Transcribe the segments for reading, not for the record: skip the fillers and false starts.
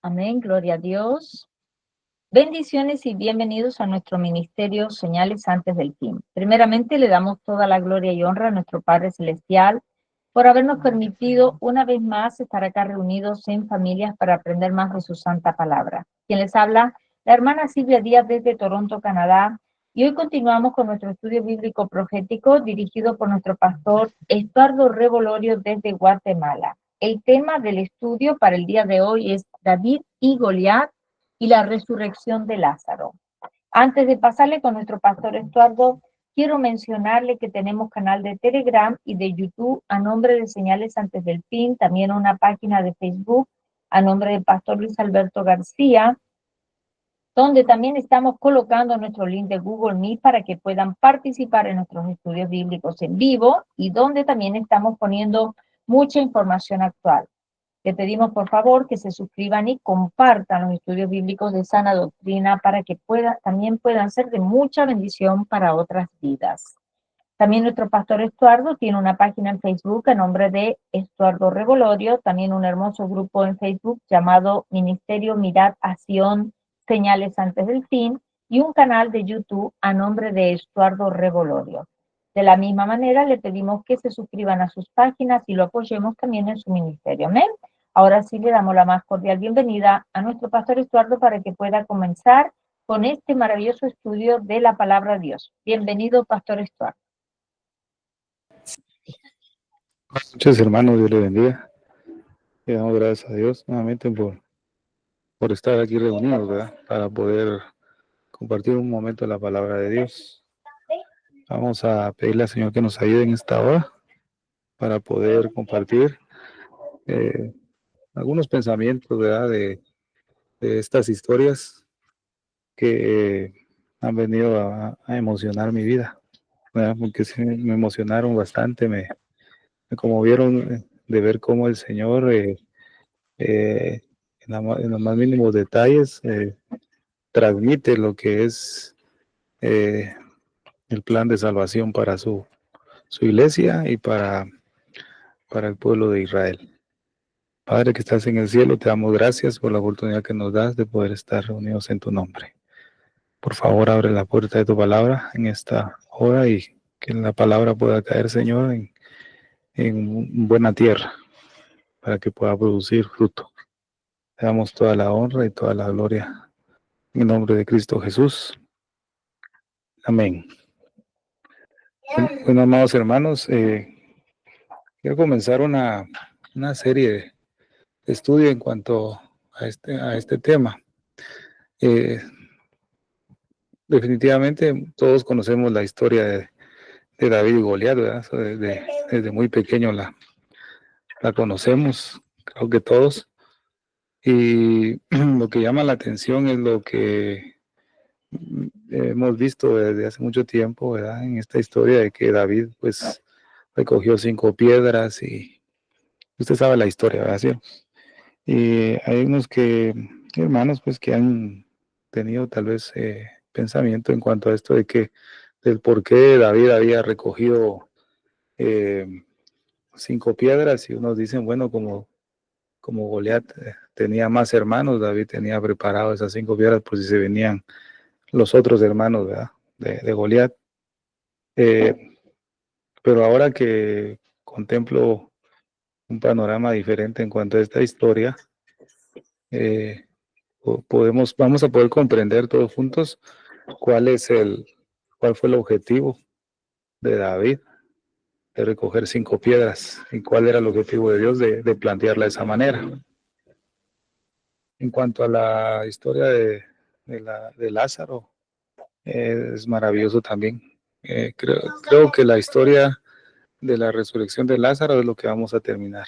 Amén, gloria a Dios. Bendiciones y bienvenidos a nuestro ministerio Señales antes del fin. Primeramente le damos toda la gloria y honra a nuestro Padre Celestial por habernos permitido una vez más estar acá reunidos en familias para aprender más de su santa palabra. Quien les habla, la hermana Silvia Díaz desde Toronto, Canadá. Y hoy continuamos con nuestro estudio bíblico profético dirigido por nuestro pastor Estuardo Revolorio desde Guatemala. El tema del estudio para el día de hoy es David y Goliat y la resurrección de Lázaro. Antes de pasarle con nuestro pastor Estuardo, quiero mencionarle que tenemos canal de Telegram y de YouTube a nombre de Señales Antes del Fin, también una página de Facebook a nombre del pastor Luis Alberto García, donde también estamos colocando nuestro link de Google Meet para que puedan participar en nuestros estudios bíblicos en vivo y donde también estamos poniendo mucha información actual. Le pedimos por favor que se suscriban y compartan los estudios bíblicos de sana doctrina para que también puedan ser de mucha bendición para otras vidas. También nuestro pastor Estuardo tiene una página en Facebook a nombre de Estuardo Revolorio, también un hermoso grupo en Facebook llamado Ministerio Mirad a Sion, Señales Antes del Fin, y un canal de YouTube a nombre de Estuardo Revolorio. De la misma manera, le pedimos que se suscriban a sus páginas y lo apoyemos también en su ministerio. Amén. Ahora sí le damos la más cordial bienvenida a nuestro pastor Estuardo para que pueda comenzar con este maravilloso estudio de la palabra de Dios. Bienvenido, pastor Estuardo. Muchos hermanos, Dios le bendiga. Le damos gracias a Dios nuevamente por estar aquí reunidos, ¿verdad? Para poder compartir un momento de la palabra de Dios. Vamos a pedirle al Señor que nos ayude en esta hora para poder compartir algunos pensamientos, ¿verdad? De estas historias que han venido a emocionar mi vida, ¿verdad? Porque sí, me emocionaron bastante, me conmovieron de ver cómo el Señor en los más mínimos detalles transmite lo que es el plan de salvación para su iglesia y para el pueblo de Israel. Padre que estás en el cielo, te damos gracias por la oportunidad que nos das de poder estar reunidos en tu nombre. Por favor, abre la puerta de tu palabra en esta hora y que la palabra pueda caer, Señor, en buena tierra para que pueda producir fruto. Te damos toda la honra y toda la gloria en el nombre de Cristo Jesús. Amén. Bueno, amados hermanos, quiero comenzar una serie de estudio en cuanto a este tema. Definitivamente todos conocemos la historia de David y Goliat, ¿verdad? Desde muy pequeño la conocemos, creo que todos. Y lo que llama la atención es lo que hemos visto desde hace mucho tiempo, ¿verdad? En esta historia de que David, pues, recogió 5 piedras y usted sabe la historia, ¿verdad? ¿Sí? Y hay unos hermanos, pues, que han tenido tal vez pensamiento en cuanto a esto del por qué David había recogido 5 piedras y unos dicen, bueno, como Goliat tenía más hermanos, David tenía preparado esas 5 piedras por si se venían los otros hermanos, ¿verdad? De Goliat. Pero ahora que contemplo un panorama diferente en cuanto a esta historia, vamos a poder comprender todos juntos cuál fue el objetivo de David de recoger 5 piedras y cuál era el objetivo de Dios de plantearla de esa manera. En cuanto a la historia de Lázaro, es maravilloso también. Creo que la historia de la resurrección de Lázaro es lo que vamos a terminar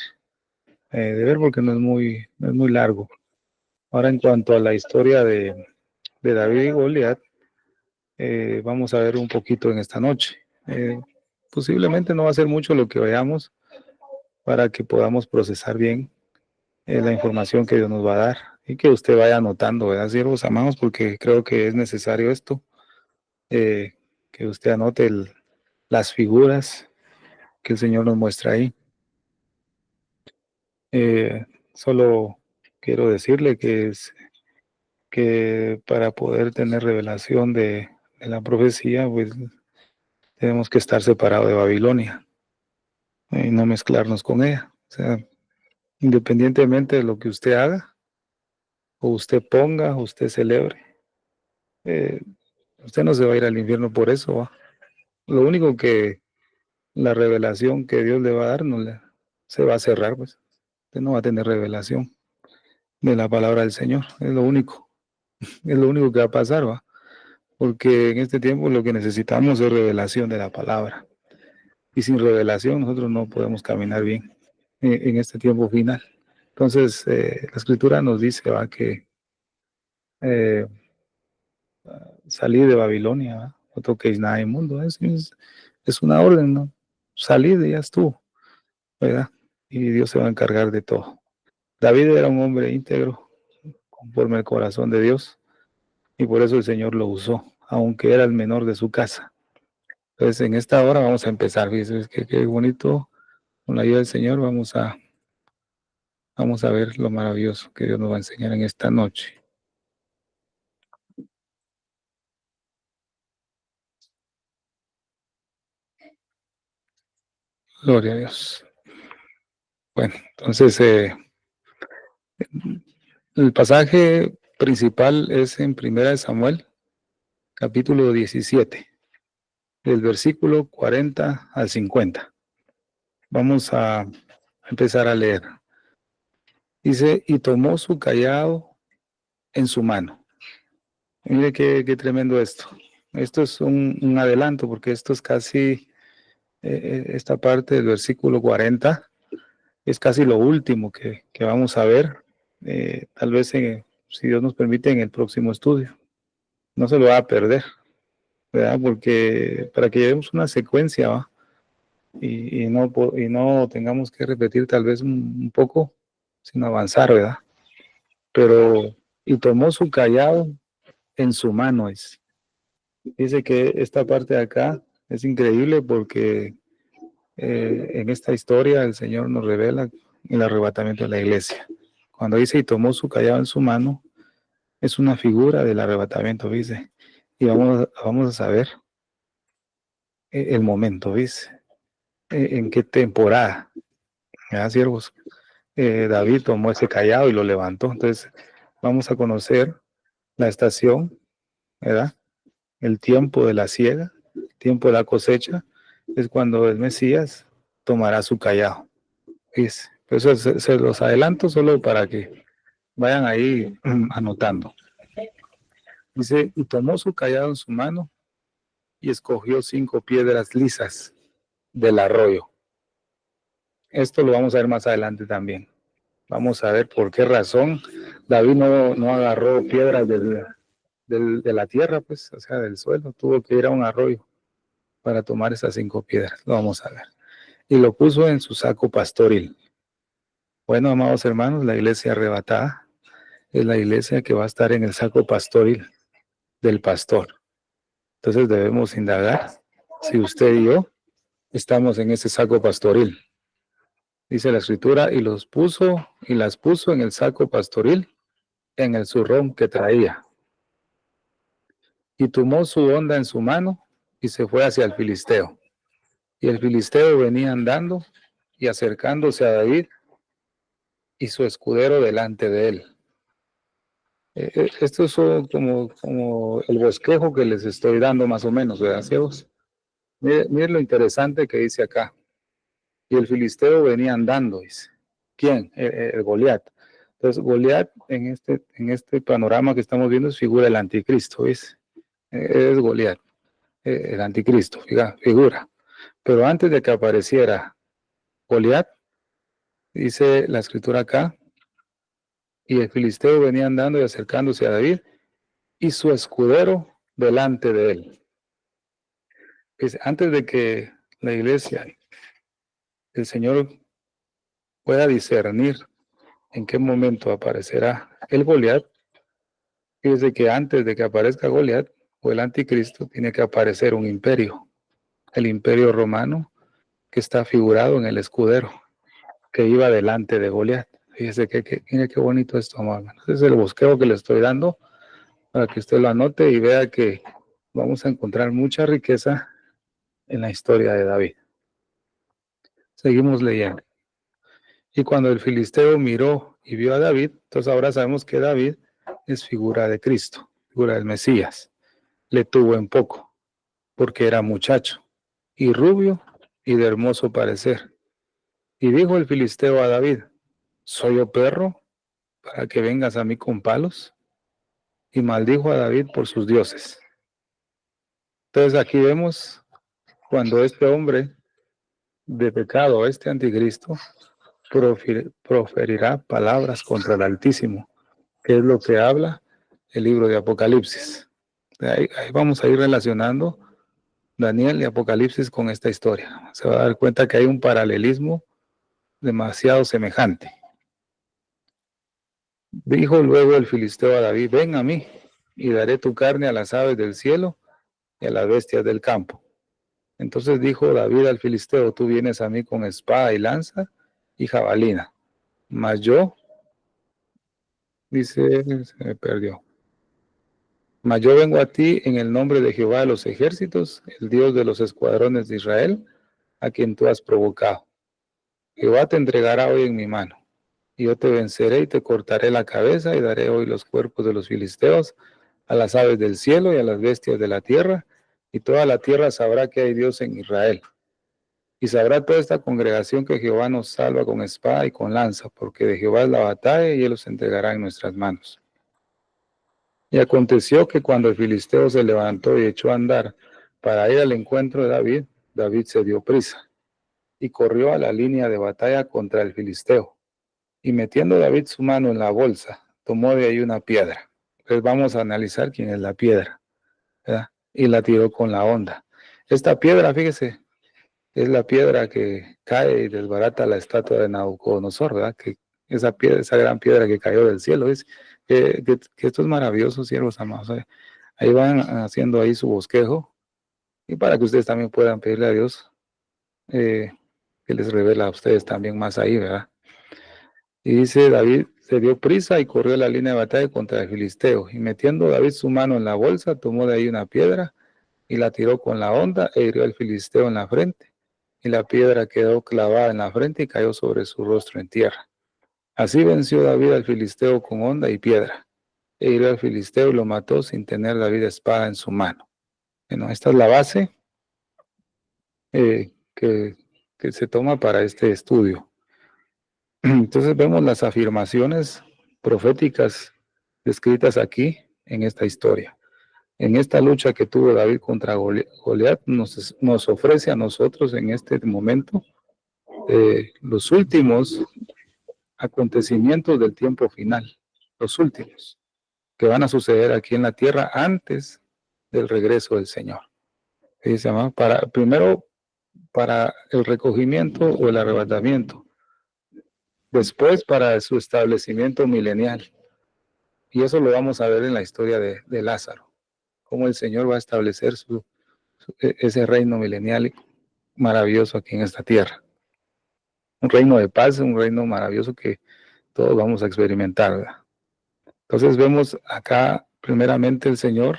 de ver porque no es muy largo. Ahora, en cuanto a la historia de David y Goliat, vamos a ver un poquito en esta noche. Posiblemente no va a ser mucho lo que veamos para que podamos procesar bien la información que Dios nos va a dar y que usted vaya anotando, ¿verdad, siervos amados? Porque creo que es necesario esto, que usted anote las figuras que el Señor nos muestra ahí. Solo quiero decirle que para poder tener revelación de la profecía, pues tenemos que estar separados de Babilonia y no mezclarnos con ella. O sea, independientemente de lo que usted haga, o usted ponga, o usted celebre, eh, usted no se va a ir al infierno por eso, ¿va? Lo único que la revelación que Dios le va a dar se va a cerrar, pues. Usted no va a tener revelación de la palabra del Señor, es lo único que va a pasar, ¿va? Porque en este tiempo lo que necesitamos es revelación de la palabra. Y sin revelación nosotros no podemos caminar bien en este tiempo final. Entonces, la escritura nos dice, ¿va? Que eh, salir de Babilonia, ¿va? No toquéis nada inmundo. Es una orden, ¿no? Salir y ya estuvo, ¿verdad? Y Dios se va a encargar de todo. David era un hombre íntegro, conforme al corazón de Dios, y por eso el Señor lo usó, aunque era el menor de su casa. Entonces, en esta hora vamos a empezar, fíjense, qué bonito, con la ayuda del Señor, vamos a ver lo maravilloso que Dios nos va a enseñar en esta noche. Gloria a Dios. Bueno, entonces, el pasaje principal es en 1 Samuel, capítulo 17, del versículo 40 al 50. Vamos a empezar a leer. Dice, y tomó su cayado en su mano. Mire qué tremendo esto. Esto es un adelanto, porque esto es casi, esta parte del versículo 40, es casi lo último que vamos a ver, tal vez, si Dios nos permite, en el próximo estudio. No se lo va a perder, ¿verdad? Porque para que llevemos una secuencia, ¿va? Y no tengamos que repetir tal vez un poco sin avanzar, ¿verdad? Pero, y tomó su cayado en su mano. Dice que esta parte de acá es increíble porque en esta historia el Señor nos revela el arrebatamiento de la iglesia. Cuando dice y tomó su cayado en su mano, es una figura del arrebatamiento, dice. Y vamos a saber el momento, dice. En qué temporada, ¿verdad, siervos? David tomó ese cayado y lo levantó. Entonces, vamos a conocer la estación, ¿verdad? El tiempo de la siega, el tiempo de la cosecha, es cuando el Mesías tomará su cayado. Dice. Por eso se los adelanto solo para que vayan ahí anotando. Dice, y tomó su cayado en su mano y escogió 5 piedras lisas del arroyo. Esto lo vamos a ver más adelante también. Vamos a ver por qué razón David no agarró piedras de la tierra, pues, o sea, del suelo. Tuvo que ir a un arroyo para tomar esas 5 piedras. Lo vamos a ver. Y lo puso en su saco pastoril. Bueno, amados hermanos, la iglesia arrebatada es la iglesia que va a estar en el saco pastoril del pastor. Entonces debemos indagar si usted y yo estamos en ese saco pastoril. Dice la escritura, y las puso en el saco pastoril, en el zurrón que traía. Y tomó su honda en su mano y se fue hacia el filisteo. Y el filisteo venía andando y acercándose a David y su escudero delante de él. Esto es como el bosquejo que les estoy dando más o menos, ¿verdad, ciegos? Miren lo interesante que dice acá. Y el filisteo venía andando, dice. ¿Quién? El Goliat. Entonces, Goliat en este panorama que estamos viendo es figura del anticristo, ¿ves? Es Goliat, el anticristo, figura. Pero antes de que apareciera Goliat, dice la escritura acá, y el filisteo venía andando y acercándose a David, y su escudero delante de él. Dice, antes de que la iglesia, el Señor pueda discernir en qué momento aparecerá el Goliat, fíjese que antes de que aparezca Goliat o el anticristo, tiene que aparecer un imperio, el imperio romano, que está figurado en el escudero que iba delante de Goliat. Fíjese mire qué bonito esto, amado hermano. Ese es el bosquejo que le estoy dando para que usted lo anote y vea que vamos a encontrar mucha riqueza en la historia de David. Seguimos leyendo. Y cuando el filisteo miró y vio a David, entonces ahora sabemos que David es figura de Cristo, figura del Mesías. Le tuvo en poco, porque era muchacho, y rubio, y de hermoso parecer. Y dijo el filisteo a David, ¿soy yo perro para que vengas a mí con palos? Y maldijo a David por sus dioses. Entonces aquí vemos cuando este hombre de pecado, este anticristo, proferirá palabras contra el Altísimo, que es lo que habla el libro de Apocalipsis. Ahí vamos a ir relacionando Daniel y Apocalipsis con esta historia. Se va a dar cuenta que hay un paralelismo demasiado semejante. Dijo luego el filisteo a David, ven a mí y daré tu carne a las aves del cielo y a las bestias del campo. Entonces dijo David al filisteo, tú vienes a mí con espada y lanza y jabalina, mas yo, dice, se me perdió, mas yo vengo a ti en el nombre de Jehová de los ejércitos, el Dios de los escuadrones de Israel, a quien tú has provocado. Jehová te entregará hoy en mi mano, y yo te venceré y te cortaré la cabeza y daré hoy los cuerpos de los filisteos a las aves del cielo y a las bestias de la tierra, y toda la tierra sabrá que hay Dios en Israel. Y sabrá toda esta congregación que Jehová nos salva con espada y con lanza, porque de Jehová es la batalla y él los entregará en nuestras manos. Y aconteció que cuando el filisteo se levantó y echó a andar para ir al encuentro de David, David se dio prisa y corrió a la línea de batalla contra el filisteo. Y metiendo David su mano en la bolsa, tomó de ahí una piedra. Entonces vamos a analizar quién es la piedra, ¿verdad? Y la tiró con la honda. Esta piedra, fíjese, es la piedra que cae y desbarata la estatua de Nabucodonosor, ¿verdad? Que esa piedra, esa gran piedra que cayó del cielo, es que esto es maravilloso, siervos amados. Ahí van haciendo ahí su bosquejo y para que ustedes también puedan pedirle a Dios que les revela a ustedes también más ahí, ¿verdad? Y dice, David se dio prisa y corrió la línea de batalla contra el filisteo, y metiendo David su mano en la bolsa, tomó de ahí una piedra y la tiró con la honda e hirió al filisteo en la frente, y la piedra quedó clavada en la frente y cayó sobre su rostro en tierra. Así venció David al filisteo con honda y piedra, e hirió al filisteo y lo mató sin tener David espada en su mano. Bueno, esta es la base que se toma para este estudio. Entonces vemos las afirmaciones proféticas descritas aquí en esta historia. En esta lucha que tuvo David contra Goliat, nos ofrece a nosotros en este momento los últimos acontecimientos del tiempo final, los últimos que van a suceder aquí en la tierra antes del regreso del Señor. Dice, primero para el recogimiento o el arrebatamiento, después para su establecimiento milenial. Y eso lo vamos a ver en la historia de Lázaro, cómo el Señor va a establecer ese reino milenial maravilloso aquí en esta tierra. Un reino de paz, un reino maravilloso que todos vamos a experimentar, ¿verdad? Entonces vemos acá, primeramente el Señor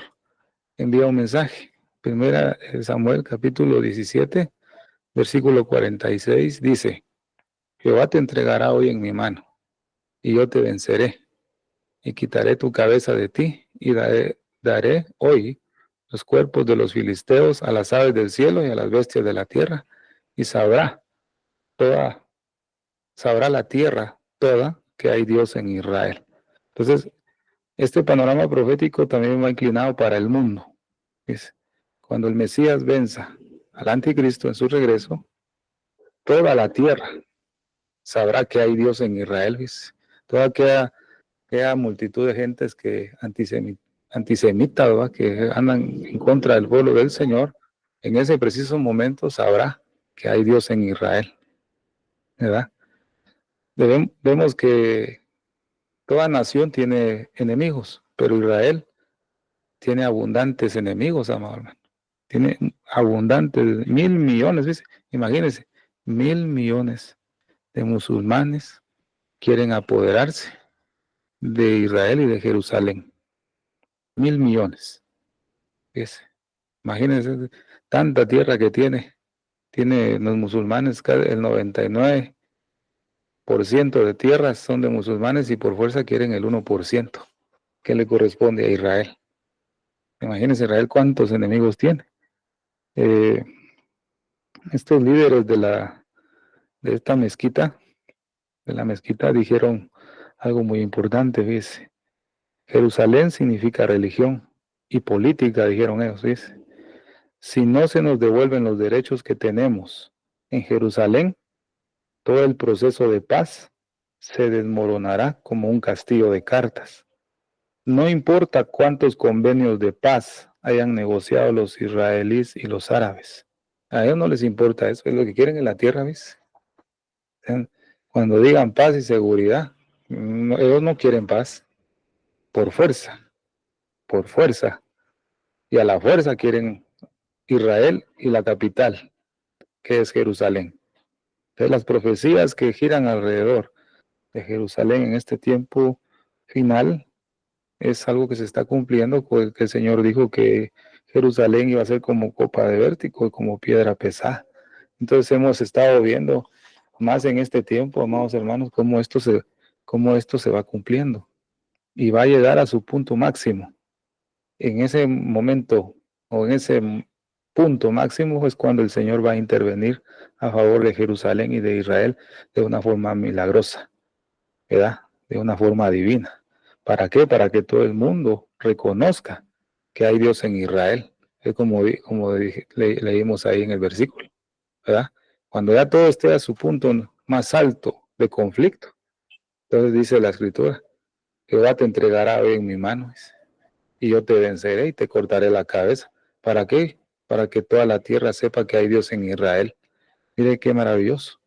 envía un mensaje. Primera Samuel, capítulo 17, versículo 46, dice, Jehová te entregará hoy en mi mano, y yo te venceré, y quitaré tu cabeza de ti, y daré hoy los cuerpos de los filisteos a las aves del cielo y a las bestias de la tierra, y sabrá la tierra toda que hay Dios en Israel. Entonces, este panorama profético también va inclinado para el mundo. ¿Ves? Cuando el Mesías venza al anticristo en su regreso, toda la tierra sabrá que hay Dios en Israel. ¿Ves? Toda aquella multitud de gentes que antisemitas, ¿verdad? Que andan en contra del pueblo del Señor, en ese preciso momento sabrá que hay Dios en Israel, ¿verdad? Vemos que toda nación tiene enemigos, pero Israel tiene abundantes enemigos, amado hermano. Tiene abundantes, 1.000 millones, ¿ves? Imagínense, 1.000 millones de musulmanes quieren apoderarse de Israel y de Jerusalén. 1.000 millones. Fíjese. Imagínense tanta tierra que tiene los musulmanes, el 99% de tierras son de musulmanes y por fuerza quieren el 1% que le corresponde a Israel. Imagínense Israel cuántos enemigos tiene. Estos líderes de esta mezquita, de la mezquita, dijeron algo muy importante, fíjese. Jerusalén significa religión y política, dijeron ellos, fíjese. Si no se nos devuelven los derechos que tenemos en Jerusalén, todo el proceso de paz se desmoronará como un castillo de cartas. No importa cuántos convenios de paz hayan negociado los israelíes y los árabes. A ellos no les importa eso, es lo que quieren en la tierra, ¿ves? Cuando digan paz y seguridad, ellos no quieren paz por fuerza, y a la fuerza quieren Israel y la capital, que es Jerusalén. Entonces las profecías que giran alrededor de Jerusalén en este tiempo final es algo que se está cumpliendo, porque el Señor dijo que Jerusalén iba a ser como copa de vértigo, como piedra pesada. Entonces hemos estado viendo más en este tiempo, amados hermanos, cómo esto se va cumpliendo y va a llegar a su punto máximo. En ese momento o en ese punto máximo es cuando el Señor va a intervenir a favor de Jerusalén y de Israel de una forma milagrosa, ¿verdad? De una forma divina. ¿Para qué? Para que todo el mundo reconozca que hay Dios en Israel. Es como leímos ahí en el versículo, ¿verdad? Cuando ya todo esté a su punto más alto de conflicto, entonces dice la Escritura, Jehová te entregará hoy en mi mano, y yo te venceré y te cortaré la cabeza. ¿Para qué? Para que toda la tierra sepa que hay Dios en Israel. Mire qué maravilloso.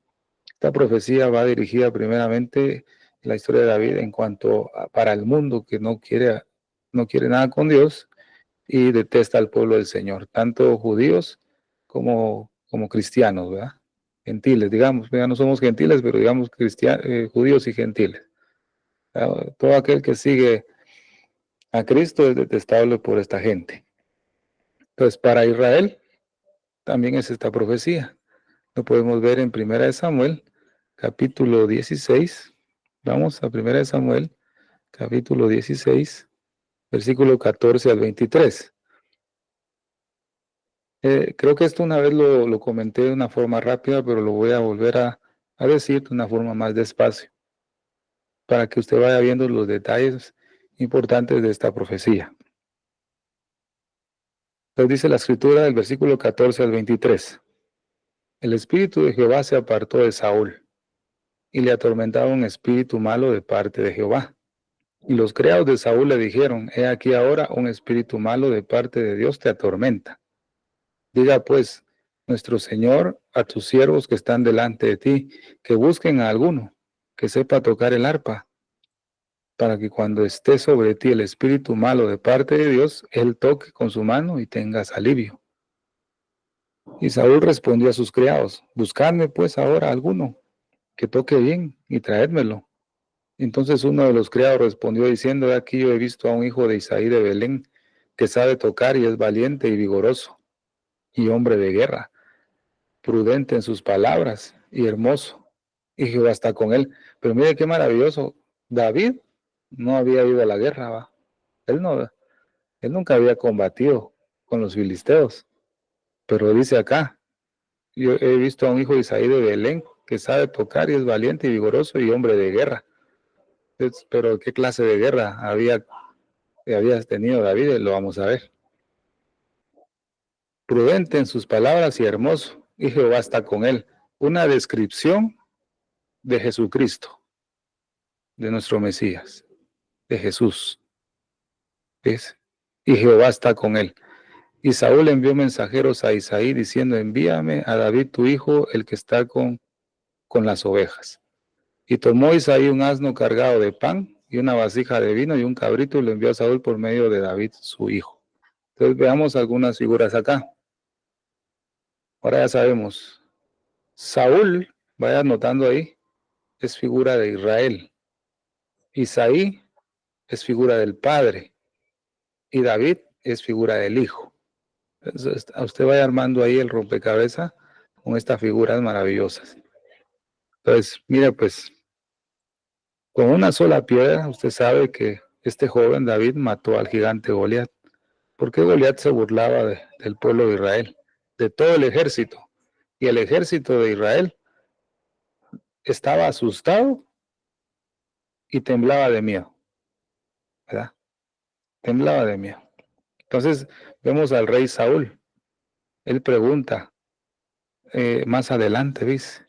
Esta profecía va dirigida primeramente en la historia de David en cuanto para el mundo que no quiere nada con Dios y detesta al pueblo del Señor, tanto judíos como cristianos, ¿verdad? Gentiles, digamos, ya no somos gentiles, pero digamos judíos y gentiles. Todo aquel que sigue a Cristo es detestable por esta gente. Entonces, para Israel también es esta profecía. Lo podemos ver en 1 Samuel, capítulo 16. Vamos a 1 Samuel, capítulo 16, versículo 14 al 23. Creo que esto una vez lo comenté de una forma rápida, pero lo voy a volver a decir de una forma más despacio, para que usted vaya viendo los detalles importantes de esta profecía. Entonces dice la escritura del versículo 14 al 23. El espíritu de Jehová se apartó de Saúl, y le atormentaba un espíritu malo de parte de Jehová. Y los criados de Saúl le dijeron, he aquí ahora un espíritu malo de parte de Dios te atormenta. Diga pues, nuestro Señor, a tus siervos que están delante de ti, que busquen a alguno que sepa tocar el arpa, para que cuando esté sobre ti el espíritu malo de parte de Dios, él toque con su mano y tengas alivio. Y Saúl respondió a sus criados, buscadme pues ahora alguno que toque bien y traédmelo. Entonces uno de los criados respondió diciendo, aquí yo he visto a un hijo de Isaí de Belén, que sabe tocar y es valiente y vigoroso, y hombre de guerra, prudente en sus palabras y hermoso, y Jehová está con él. Pero mire qué maravilloso, David no había ido a la guerra, ¿va? Él nunca había combatido con los filisteos, pero dice acá, yo he visto a un hijo de Isaí de Belén, que sabe tocar y es valiente y vigoroso y hombre de guerra. Pero ¿qué clase de guerra había tenido David? Lo vamos a ver. Prudente en sus palabras y hermoso, y Jehová está con él. Una descripción de Jesucristo, de nuestro Mesías, de Jesús. ¿Ves? Y Jehová está con él. Y Saúl envió mensajeros a Isaí diciendo, envíame a David tu hijo, el que está con las ovejas. Y tomó Isaí un asno cargado de pan y una vasija de vino y un cabrito y lo envió a Saúl por medio de David su hijo. Entonces veamos algunas figuras acá. Ahora ya sabemos. Saúl, vaya anotando ahí, es figura de Israel, Isaí es figura del Padre y David es figura del Hijo. Entonces, usted vaya armando ahí el rompecabezas con estas figuras maravillosas. Entonces, mire, pues, con una sola piedra, usted sabe que este joven David mató al gigante Goliat. ¿Por qué Goliat se burlaba del pueblo de Israel? De todo el ejército. Y el ejército de Israel estaba asustado y temblaba de miedo, ¿verdad? Temblaba de miedo. Entonces, vemos al rey Saúl. Él pregunta más adelante, ¿ves?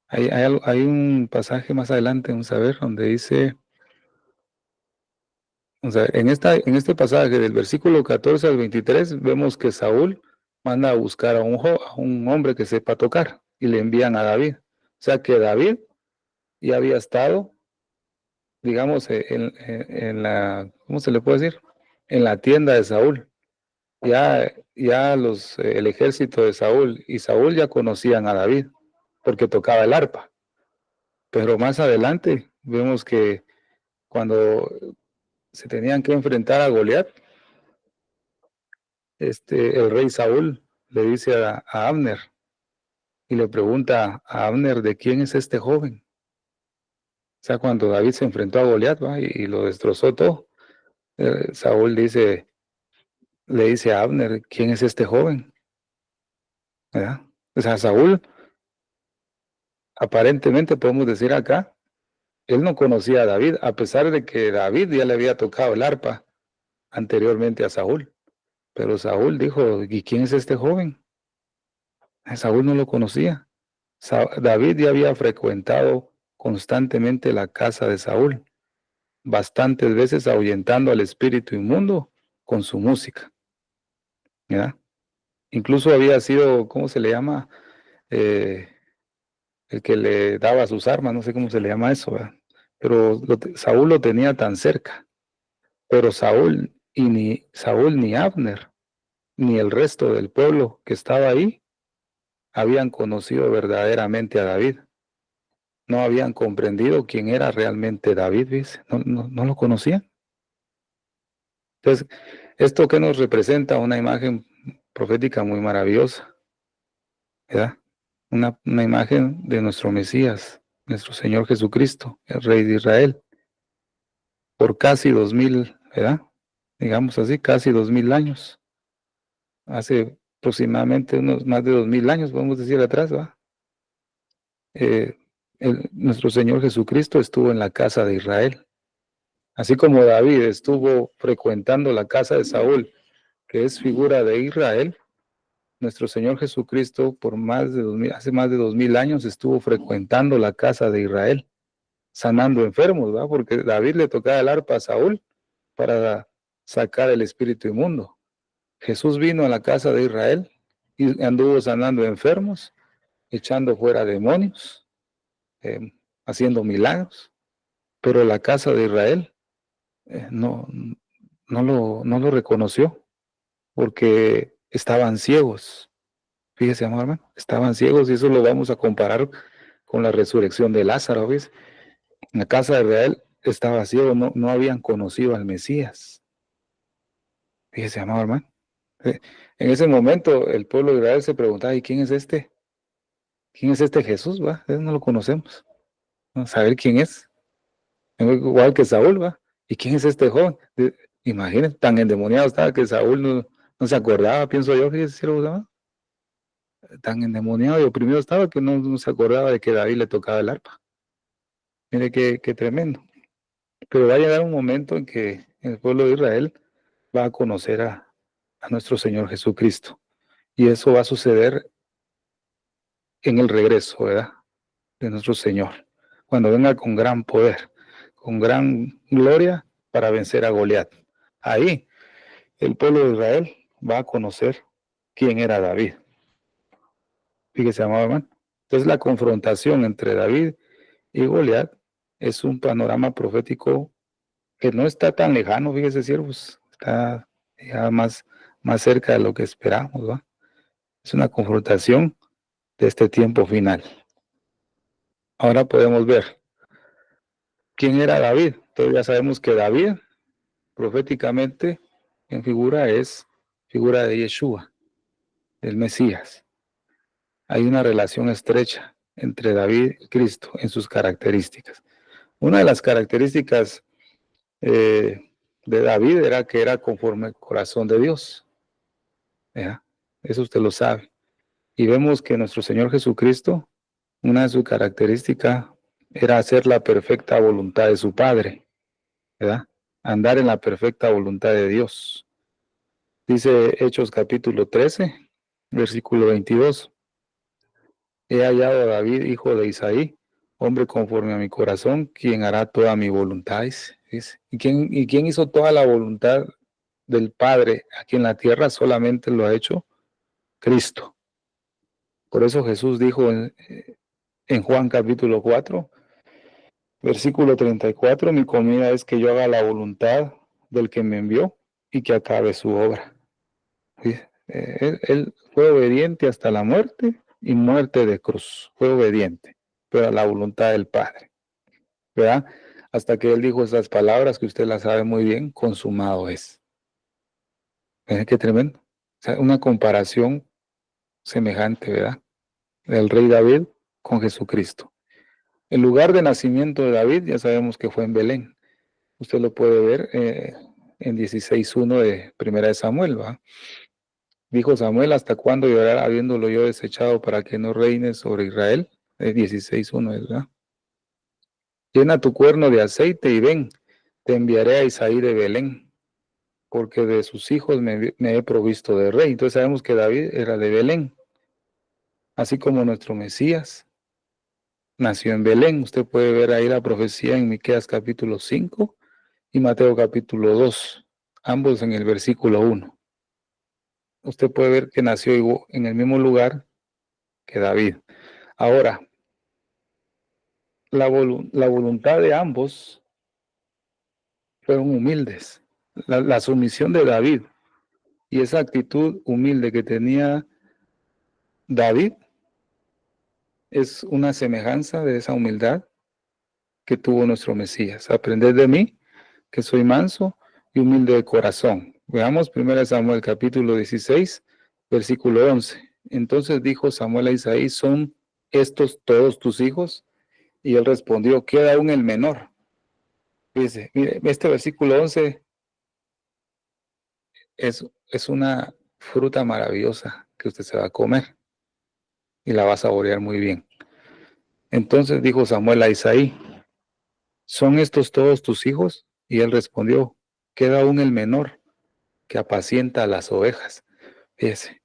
Hay un pasaje más adelante, vamos a ver, donde dice, o sea, en este pasaje del versículo 14 al 23, vemos que Saúl manda a buscar a un hombre que sepa tocar y le envían a David. O sea que David ya había estado, digamos, en la, ¿cómo se le puede decir? En la tienda de Saúl. Ya el ejército de Saúl y Saúl ya conocían a David porque tocaba el arpa. Pero más adelante vemos que cuando se tenían que enfrentar a Goliat, el rey Saúl le dice a Abner y le pregunta a Abner de quién es este joven. O sea, cuando David se enfrentó a Goliat, ¿va? Y lo destrozó todo, Saúl le dice a Abner, ¿quién es este joven? ¿Verdad? O sea, Saúl, aparentemente podemos decir acá, él no conocía a David, a pesar de que David ya le había tocado el arpa anteriormente a Saúl. Pero Saúl dijo, ¿y quién es este joven? Saúl no lo conocía. David ya había frecuentado constantemente la casa de Saúl, bastantes veces ahuyentando al espíritu inmundo con su música. ¿Ya? Incluso había sido, ¿cómo se le llama? Eh, el que le daba sus armas, no sé cómo se le llama eso, ¿verdad? Pero Saúl lo tenía tan cerca. Pero Saúl ni Abner, ni el resto del pueblo que estaba ahí, habían conocido verdaderamente a David. No habían comprendido quién era realmente David, ¿ves? No lo conocían. Entonces, esto que nos representa una imagen profética muy maravillosa, ¿verdad? Una imagen de nuestro Mesías, nuestro Señor Jesucristo, el Rey de Israel, por casi 2000, ¿verdad? Digamos así, casi 2000 años. Hace aproximadamente unos más de 2000 años, podemos decir atrás, ¿va? Nuestro Señor Jesucristo estuvo en la casa de Israel. Así como David estuvo frecuentando la casa de Saúl, que es figura de Israel, nuestro Señor Jesucristo hace más de 2000 años estuvo frecuentando la casa de Israel, sanando enfermos, ¿va? Porque David le tocaba el arpa a Saúl para sacar el espíritu inmundo. Jesús vino a la casa de Israel y anduvo sanando enfermos, echando fuera demonios, haciendo milagros, pero la casa de Israel no lo reconoció porque estaban ciegos. Fíjese, amor, hermano, estaban ciegos y eso lo vamos a comparar con la resurrección de Lázaro, ¿ves? En la casa de Israel estaba ciego, no habían conocido al Mesías. Fíjese, amado hermano. En ese momento el pueblo de Israel se preguntaba, ¿y quién es este? ¿Quién es este Jesús? ¿Va? No lo conocemos. Vamos a saber quién es. Igual que Saúl, ¿va? ¿Y quién es este joven? Imagínense, tan endemoniado estaba que Saúl no se acordaba, pienso yo, fíjese, siervo de Dios, tan endemoniado y oprimido estaba que no se acordaba de que David le tocaba el arpa. Mire qué tremendo. Pero va a llegar un momento en que el pueblo de Israel va a conocer a nuestro Señor Jesucristo. Y eso va a suceder en el regreso, ¿verdad? De nuestro Señor. Cuando venga con gran poder, con gran gloria para vencer a Goliat. Ahí el pueblo de Israel va a conocer quién era David. Fíjese, amado hermano. Entonces la confrontación entre David y Goliat es un panorama profético que no está tan lejano, fíjese, siervos, está ya más cerca de lo que esperamos, ¿va? Es una confrontación de este tiempo final. Ahora podemos ver quién era David. Entonces ya sabemos que David, proféticamente, en figura es figura de Yeshua, del Mesías. Hay una relación estrecha entre David y Cristo en sus características. Una de las características de David era que era conforme al corazón de Dios. ¿Ya? Eso usted lo sabe. Y vemos que nuestro Señor Jesucristo, una de sus características era hacer la perfecta voluntad de su Padre, ¿verdad? Andar en la perfecta voluntad de Dios. Dice Hechos capítulo 13, versículo 22. He hallado a David, hijo de Isaí, hombre conforme a mi corazón, quien hará toda mi voluntad. Dice. ¿Y quién hizo toda la voluntad del Padre aquí en la tierra? Solamente lo ha hecho Cristo. Por eso Jesús dijo en Juan capítulo 4, versículo 34, mi comida es que yo haga la voluntad del que me envió y que acabe su obra. Él fue obediente hasta la muerte y muerte de cruz. Fue obediente, pero a la voluntad del Padre. ¿Verdad? Hasta que él dijo esas palabras que usted las sabe muy bien, consumado es. Qué tremendo. O sea, una comparación semejante, ¿verdad? Del rey David con Jesucristo. El lugar de nacimiento de David ya sabemos que fue en Belén. Usted lo puede ver en 16:1 de Primera de Samuel, ¿va? Dijo Samuel, ¿hasta cuándo llorar habiéndolo yo desechado para que no reine sobre Israel? 16:1, ¿verdad? Llena tu cuerno de aceite y ven, te enviaré a Isaí de Belén, porque de sus hijos me he provisto de rey. Entonces sabemos que David era de Belén, así como nuestro Mesías nació en Belén. Usted puede ver ahí la profecía en Miqueas capítulo 5 y Mateo capítulo 2, ambos en el versículo 1. Usted puede ver que nació en el mismo lugar que David. Ahora, la voluntad de ambos fueron humildes. La sumisión de David y esa actitud humilde que tenía David es una semejanza de esa humildad que tuvo nuestro Mesías. Aprended de mí, que soy manso y humilde de corazón. Veamos 1 Samuel capítulo 16, versículo 11. Entonces dijo Samuel a Isaí, ¿son estos todos tus hijos? Y él respondió, queda aún el menor. Dice, mire, este versículo 11 es una fruta maravillosa que usted se va a comer y la va a saborear muy bien. Entonces dijo Samuel a Isaí, ¿son estos todos tus hijos? Y él respondió, queda aún el menor que apacienta a las ovejas. Fíjese,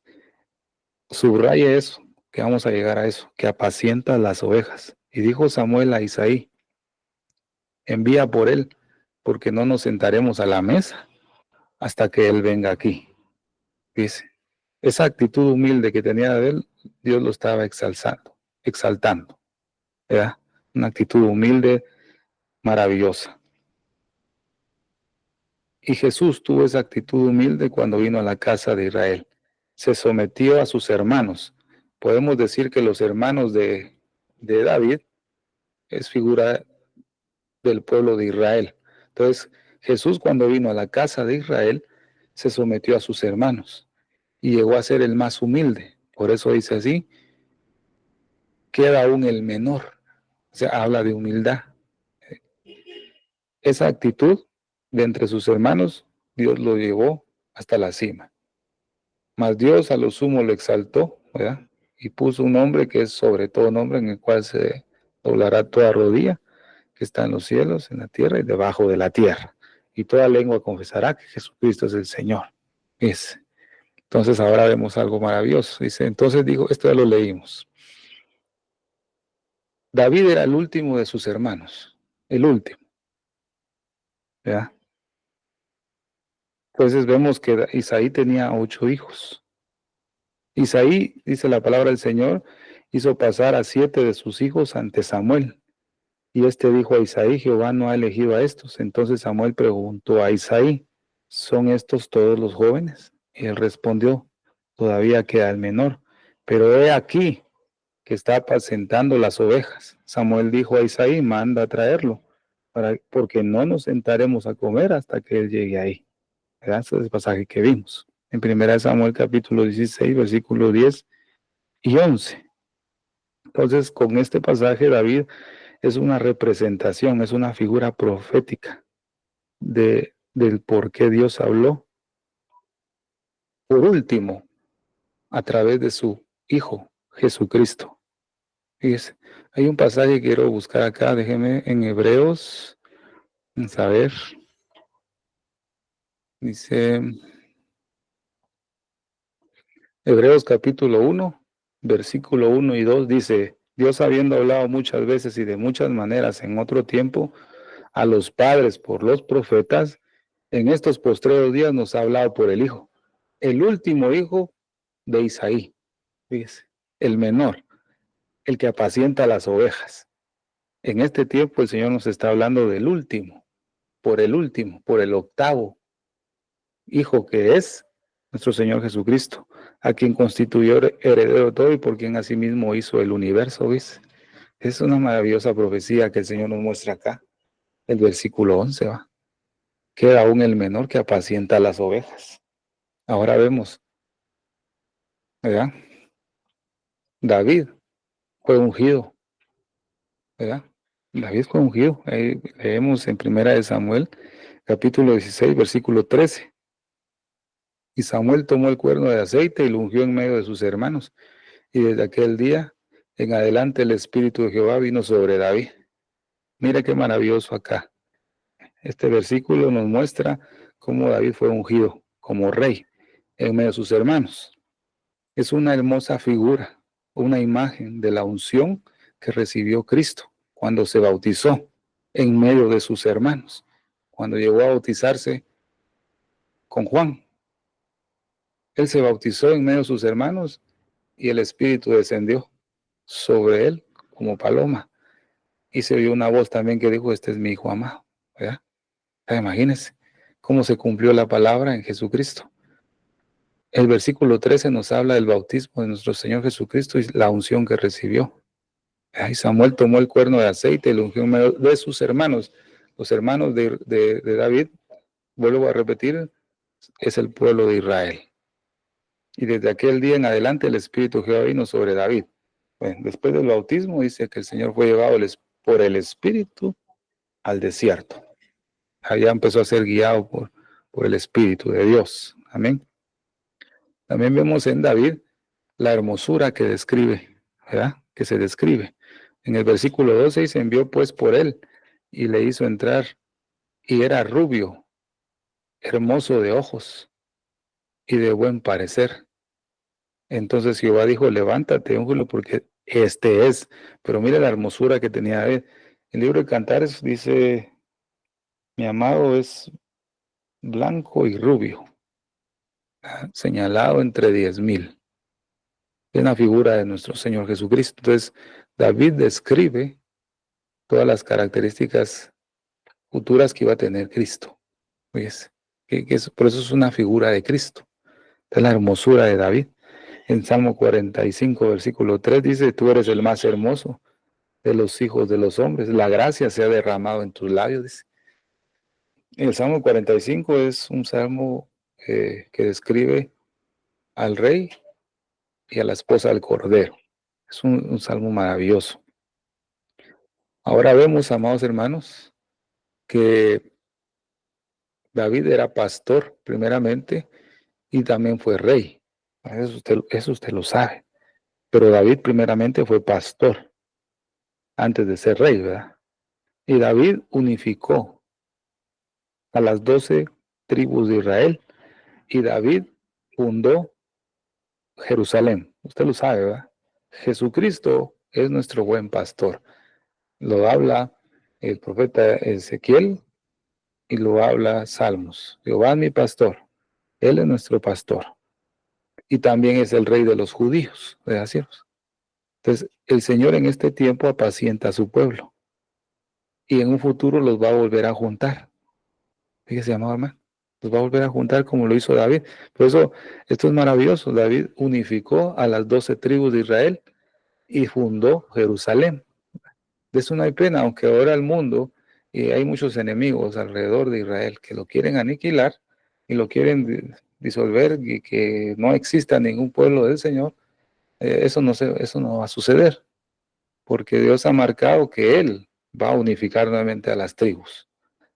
subraye eso, que vamos a llegar a eso, que apacienta a las ovejas. Y dijo Samuel a Isaí, envía por él, porque no nos sentaremos a la mesa hasta que él venga aquí. Dice, esa actitud humilde que tenía de él, Dios lo estaba exaltando, ¿verdad? Una actitud humilde, maravillosa. Y Jesús tuvo esa actitud humilde cuando vino a la casa de Israel. Se sometió a sus hermanos. Podemos decir que los hermanos de David es figura del pueblo de Israel. Entonces, Jesús cuando vino a la casa de Israel, se sometió a sus hermanos y llegó a ser el más humilde. Por eso dice así, queda aún el menor. O sea, habla de humildad. Esa actitud de entre sus hermanos, Dios lo llevó hasta la cima. Mas Dios a lo sumo lo exaltó, ¿verdad? Y puso un nombre que es sobre todo nombre, en el cual se doblará toda rodilla, que está en los cielos, en la tierra y debajo de la tierra. Y toda lengua confesará que Jesucristo es el Señor. Entonces ahora vemos algo maravilloso. Dice, entonces digo, esto ya lo leímos. David era el último de sus hermanos, el último, ¿verdad? Entonces vemos que Isaí tenía 8 hijos. Isaí, dice la palabra del Señor, hizo pasar a 7 de sus hijos ante Samuel. Y este dijo a Isaí, Jehová no ha elegido a estos. Entonces Samuel preguntó a Isaí, ¿son estos todos los jóvenes? Y él respondió, todavía queda el menor. Pero he aquí que está apacentando las ovejas. Samuel dijo a Isaí, manda a traerlo, porque no nos sentaremos a comer hasta que él llegue ahí. ¿Verdad? Ese es el pasaje que vimos. En 1 Samuel capítulo 16, versículo 10 y 11. Entonces, con este pasaje, David es una representación, es una figura profética del por qué Dios habló, por último, a través de su Hijo, Jesucristo. Fíjese, hay un pasaje que quiero buscar acá, déjeme en Hebreos, vamos a ver, dice Hebreos capítulo 1, versículo 1 y 2, dice, Dios habiendo hablado muchas veces y de muchas maneras en otro tiempo a los padres por los profetas, en estos postreros días nos ha hablado por el Hijo, el último hijo de Isaí, fíjese, el menor, el que apacienta las ovejas. En este tiempo el Señor nos está hablando del último, por el octavo hijo que es nuestro Señor Jesucristo, a quien constituyó heredero de todo y por quien asimismo hizo el universo, ¿ves? Es una maravillosa profecía que el Señor nos muestra acá, el versículo 11, ¿va? Queda aún el menor que apacienta las ovejas. Ahora vemos, ¿verdad? David fue ungido, ¿verdad? David fue ungido. Ahí leemos en 1 Samuel, capítulo 16, versículo 13. Y Samuel tomó el cuerno de aceite y lo ungió en medio de sus hermanos. Y desde aquel día en adelante el Espíritu de Jehová vino sobre David. Mira qué maravilloso acá. Este versículo nos muestra cómo David fue ungido como rey en medio de sus hermanos. Es una hermosa figura, una imagen de la unción que recibió Cristo cuando se bautizó en medio de sus hermanos, cuando llegó a bautizarse con Juan. Él se bautizó en medio de sus hermanos y el Espíritu descendió sobre él como paloma. Y se oyó una voz también que dijo, este es mi Hijo amado. ¿Verdad? Imagínense cómo se cumplió la palabra en Jesucristo. El versículo 13 nos habla del bautismo de nuestro Señor Jesucristo y la unción que recibió. Y Samuel tomó el cuerno de aceite y lo ungió en medio de sus hermanos. Los hermanos de David, vuelvo a repetir, es el pueblo de Israel. Y desde aquel día en adelante el Espíritu de Jehová vino sobre David. Bueno, después del bautismo dice que el Señor fue llevado por el Espíritu al desierto. Allá empezó a ser guiado por el Espíritu de Dios. Amén. También vemos en David la hermosura que describe, ¿verdad? Que se describe. En el versículo 12 se envió pues por él y le hizo entrar y era rubio, hermoso de ojos y de buen parecer. Entonces Jehová dijo, levántate, úngelo, porque este es. Pero mira la hermosura que tenía David. El libro de Cantares dice, mi amado es blanco y rubio, señalado entre 10,000. Es una figura de nuestro Señor Jesucristo. Entonces, David describe todas las características futuras que iba a tener Cristo. ¿Ves? Por eso es una figura de Cristo. Es la hermosura de David. En Salmo 45, versículo 3 dice, tú eres el más hermoso de los hijos de los hombres. La gracia se ha derramado en tus labios, dice. El Salmo 45 es un salmo que describe al rey y a la esposa del cordero. Es un salmo maravilloso. Ahora vemos, amados hermanos, que David era pastor primeramente y también fue rey. Eso usted lo sabe. Pero David primeramente fue pastor antes de ser rey, ¿verdad? Y David unificó a las 12 tribus de Israel y David fundó Jerusalén. Usted lo sabe, ¿verdad? Jesucristo es nuestro buen pastor. Lo habla el profeta Ezequiel y lo habla Salmos. Jehová es mi pastor. Él es nuestro pastor. Y también es el rey de los judíos, ¿verdad, siervos? Entonces, el Señor en este tiempo apacienta a su pueblo. Y en un futuro los va a volver a juntar. Fíjese, amado hermano. Los va a volver a juntar como lo hizo David. Por eso, esto es maravilloso. David unificó a las 12 tribus de Israel y fundó Jerusalén. De eso no hay pena, aunque ahora el mundo, y hay muchos enemigos alrededor de Israel que lo quieren aniquilar y lo quieren disolver y que no exista ningún pueblo del Señor. Eso no va a suceder, porque Dios ha marcado que Él va a unificar nuevamente a las tribus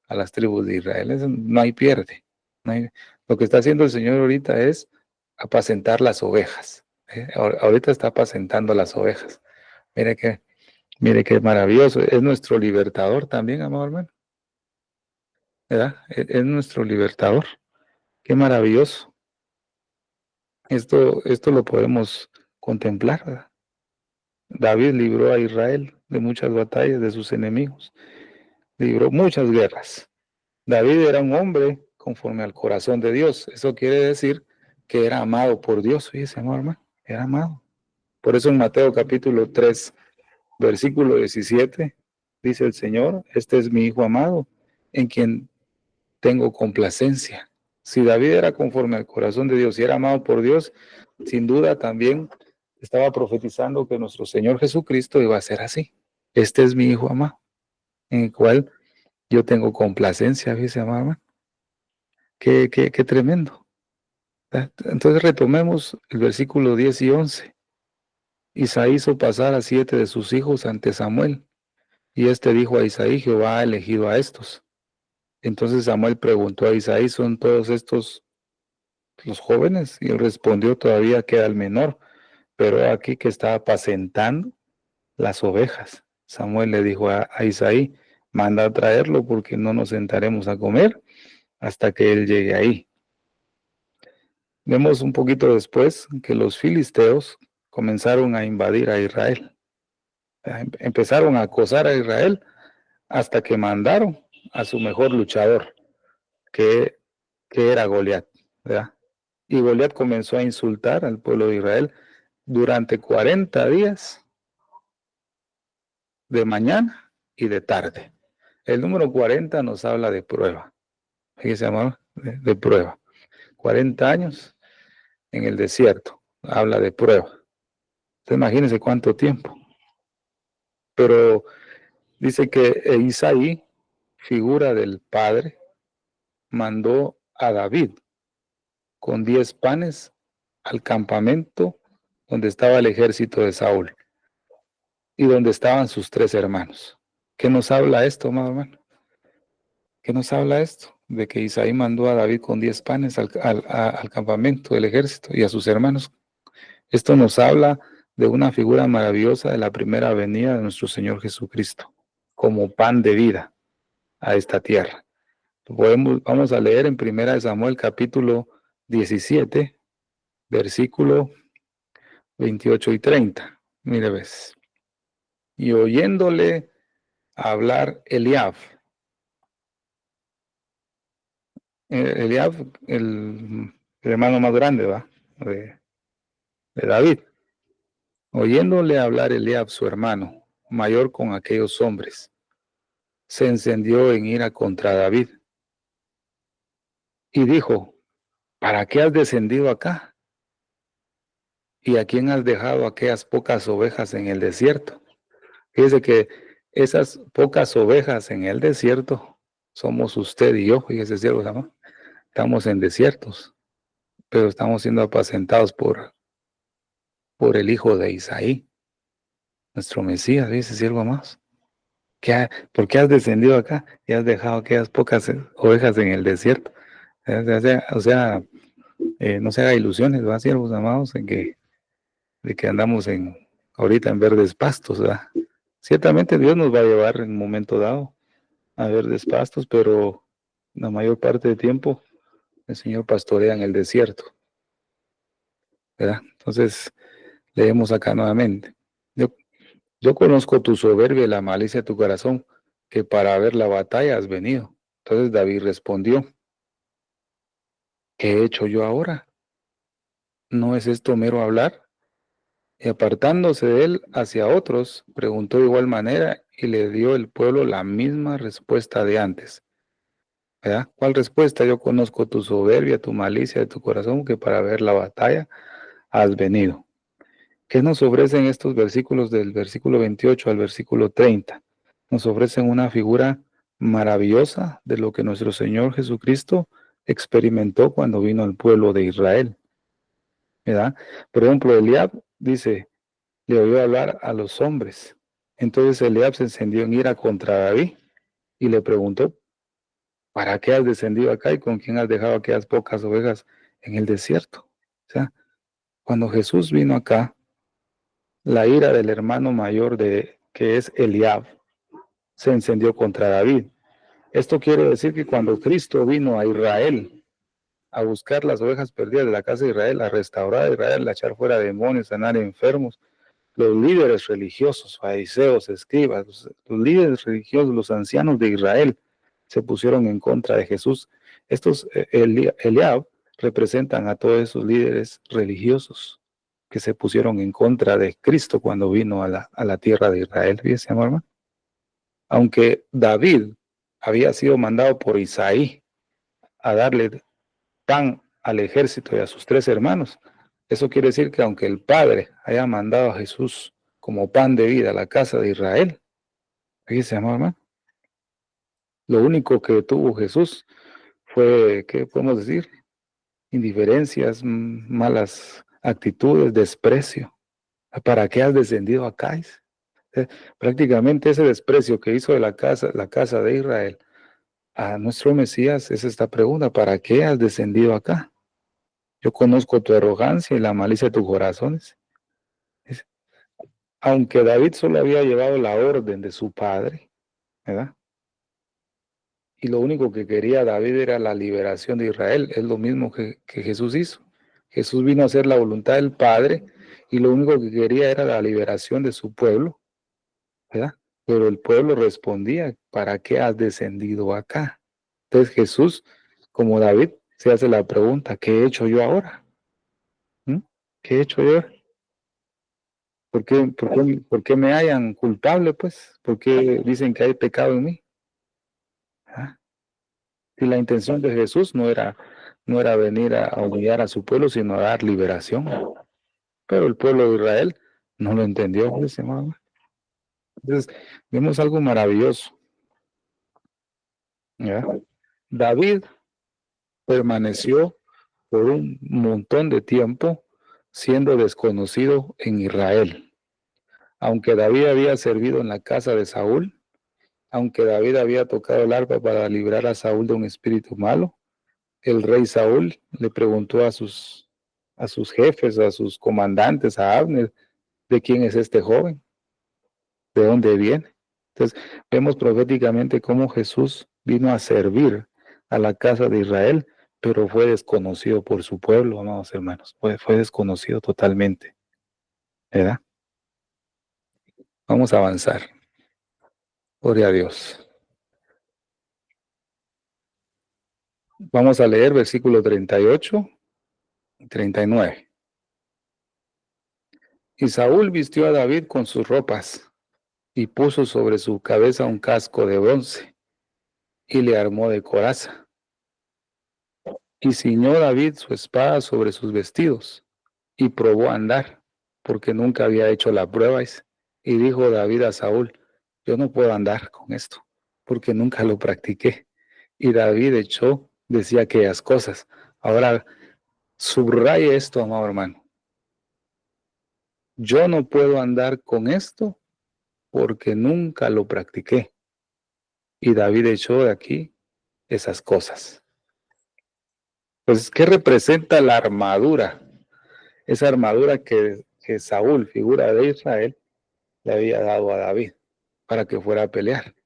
de Israel. Eso no hay pierde. No hay, lo que está haciendo el Señor ahorita es apacentar las ovejas. Ahorita está apacentando las ovejas. Mire que Mire qué maravilloso, es nuestro libertador también, amado hermano, ¿verdad? Es nuestro libertador, qué maravilloso. Esto lo podemos contemplar, ¿verdad? David libró a Israel de muchas batallas de sus enemigos, libró muchas guerras. David era un hombre conforme al corazón de Dios, eso quiere decir que era amado por Dios, fíjese, amado hermano, era amado. Por eso en Mateo capítulo 3, versículo 17, dice el Señor, este es mi Hijo amado, en quien tengo complacencia. Si David era conforme al corazón de Dios y era amado por Dios, sin duda también estaba profetizando que nuestro Señor Jesucristo iba a ser así. Este es mi Hijo amado, en el cual yo tengo complacencia, dice amado. Qué tremendo. Entonces retomemos el versículo 10 y 11. Isaí hizo pasar a 7 de sus hijos ante Samuel, y este dijo a Isaí, Jehová ha elegido a estos. Entonces Samuel preguntó a Isaí, ¿son todos estos los jóvenes? Y él respondió, todavía queda el menor, pero aquí que está apacentando las ovejas. Samuel le dijo a Isaí, manda a traerlo porque no nos sentaremos a comer hasta que él llegue ahí. Vemos un poquito después que los filisteos comenzaron a invadir a Israel. Empezaron a acosar a Israel hasta que mandaron a su mejor luchador, que era Goliat, ¿verdad? Y Goliat comenzó a insultar al pueblo de Israel durante 40 días, de mañana y de tarde. El número 40 nos habla de prueba. Fíjese, amado, de prueba. 40 años en el desierto, habla de prueba. Entonces, imagínense cuánto tiempo. Pero dice que Isaí, figura del Padre, mandó a David con 10 panes al campamento donde estaba el ejército de Saúl y donde estaban sus 3 hermanos. ¿Qué nos habla esto, amado hermano? ¿Qué nos habla esto? De que Isaí mandó a David con 10 panes al campamento del ejército y a sus hermanos. Esto nos habla de una figura maravillosa de la primera venida de nuestro Señor Jesucristo, como pan de vida a esta tierra. Vamos a leer en 1 Samuel capítulo 17, versículo 28 y 30. Mire, ves. Y oyéndole hablar Eliab, el hermano más grande, ¿va? De David. Oyéndole hablar Eliab, su hermano, mayor con aquellos hombres, se encendió en ira contra David y dijo, ¿para qué has descendido acá? ¿Y a quién has dejado aquellas pocas ovejas en el desierto? Fíjese que esas pocas ovejas en el desierto somos usted y yo, fíjese, siervos, ¿no? Estamos en desiertos, pero estamos siendo apacentados por el hijo de Isaí, nuestro Mesías, dice siervo más. ¿Por qué has descendido acá y has dejado aquellas pocas ovejas en el desierto? No se haga ilusiones, ¿va, siervos amados, de que andamos ahorita en verdes pastos, ¿verdad? Ciertamente Dios nos va a llevar en un momento dado a verdes pastos, pero la mayor parte del tiempo el Señor pastorea en el desierto, ¿verdad? Entonces, leemos acá nuevamente. Yo conozco tu soberbia y la malicia de tu corazón, que para ver la batalla has venido. Entonces David respondió, ¿qué he hecho yo ahora? ¿No es esto mero hablar? Y apartándose de él hacia otros, preguntó de igual manera y le dio el pueblo la misma respuesta de antes. ¿Verdad? ¿Cuál respuesta? Yo conozco tu soberbia, tu malicia de tu corazón, que para ver la batalla has venido. ¿Qué nos ofrecen estos versículos del versículo 28 al versículo 30? Nos ofrecen una figura maravillosa de lo que nuestro Señor Jesucristo experimentó cuando vino al pueblo de Israel, ¿verdad? Por ejemplo, Eliab dice, le oyó hablar a los hombres. Entonces Eliab se encendió en ira contra David y le preguntó, ¿para qué has descendido acá y con quién has dejado aquellas pocas ovejas en el desierto? O sea, cuando Jesús vino acá, la ira del hermano mayor de que es Eliab se encendió contra David. Esto quiere decir que cuando Cristo vino a Israel a buscar las ovejas perdidas de la casa de Israel, a restaurar a Israel, a echar fuera demonios, sanar enfermos, los líderes religiosos, fariseos, escribas, los líderes religiosos, los ancianos de Israel se pusieron en contra de Jesús. Estos Eliab representan a todos esos líderes religiosos que se pusieron en contra de Cristo cuando vino a la tierra de Israel. Fíjese, hermano. Aunque David había sido mandado por Isaí a darle pan al ejército y a sus 3 hermanos, eso quiere decir que aunque el Padre haya mandado a Jesús como pan de vida a la casa de Israel, fíjese, hermano, lo único que tuvo Jesús fue, ¿qué podemos decir? Indiferencias, malas actitudes, desprecio. ¿Para qué has descendido acá? Prácticamente ese desprecio que hizo de la casa de Israel a nuestro Mesías es esta pregunta: ¿para qué has descendido acá? Yo conozco tu arrogancia y la malicia de tus corazones. Aunque David solo había llevado la orden de su padre, ¿verdad? Y lo único que quería David era la liberación de Israel, es lo mismo que Jesús hizo. Jesús vino a hacer la voluntad del Padre y lo único que quería era la liberación de su pueblo, ¿verdad? Pero el pueblo respondía, ¿para qué has descendido acá? Entonces Jesús, como David, se hace la pregunta, ¿qué he hecho yo ahora? ¿Mm? ¿Qué he hecho yo? ¿Por qué me hallan culpable, pues? ¿Por qué dicen que hay pecado en mí? ¿Ah? Y la intención de Jesús no era venir a humillar a su pueblo, sino a dar liberación. Pero el pueblo de Israel no lo entendió, pues, hermano. Entonces, vemos algo maravilloso, ¿ya? David permaneció por un montón de tiempo siendo desconocido en Israel. Aunque David había servido en la casa de Saúl, aunque David había tocado el arpa para librar a Saúl de un espíritu malo, el rey Saúl le preguntó a sus jefes, a sus comandantes, a Abner, ¿de quién es este joven? ¿De dónde viene? Entonces, vemos proféticamente cómo Jesús vino a servir a la casa de Israel, pero fue desconocido por su pueblo, amados hermanos. Fue desconocido totalmente, ¿verdad? Vamos a avanzar. Gloria a Dios. Vamos a leer versículo 38 y 39. Y Saúl vistió a David con sus ropas y puso sobre su cabeza un casco de bronce y le armó de coraza. Y ciñó David su espada sobre sus vestidos y probó a andar, porque nunca había hecho la prueba. Y dijo David a Saúl, yo no puedo andar con esto, porque nunca lo practiqué. Y David decía aquellas cosas. Ahora, subraye esto, amado hermano. Yo no puedo andar con esto porque nunca lo practiqué. Y David echó de aquí esas cosas. Pues, ¿qué representa la armadura? Esa armadura que Saúl, figura de Israel, le había dado a David para que fuera a pelear.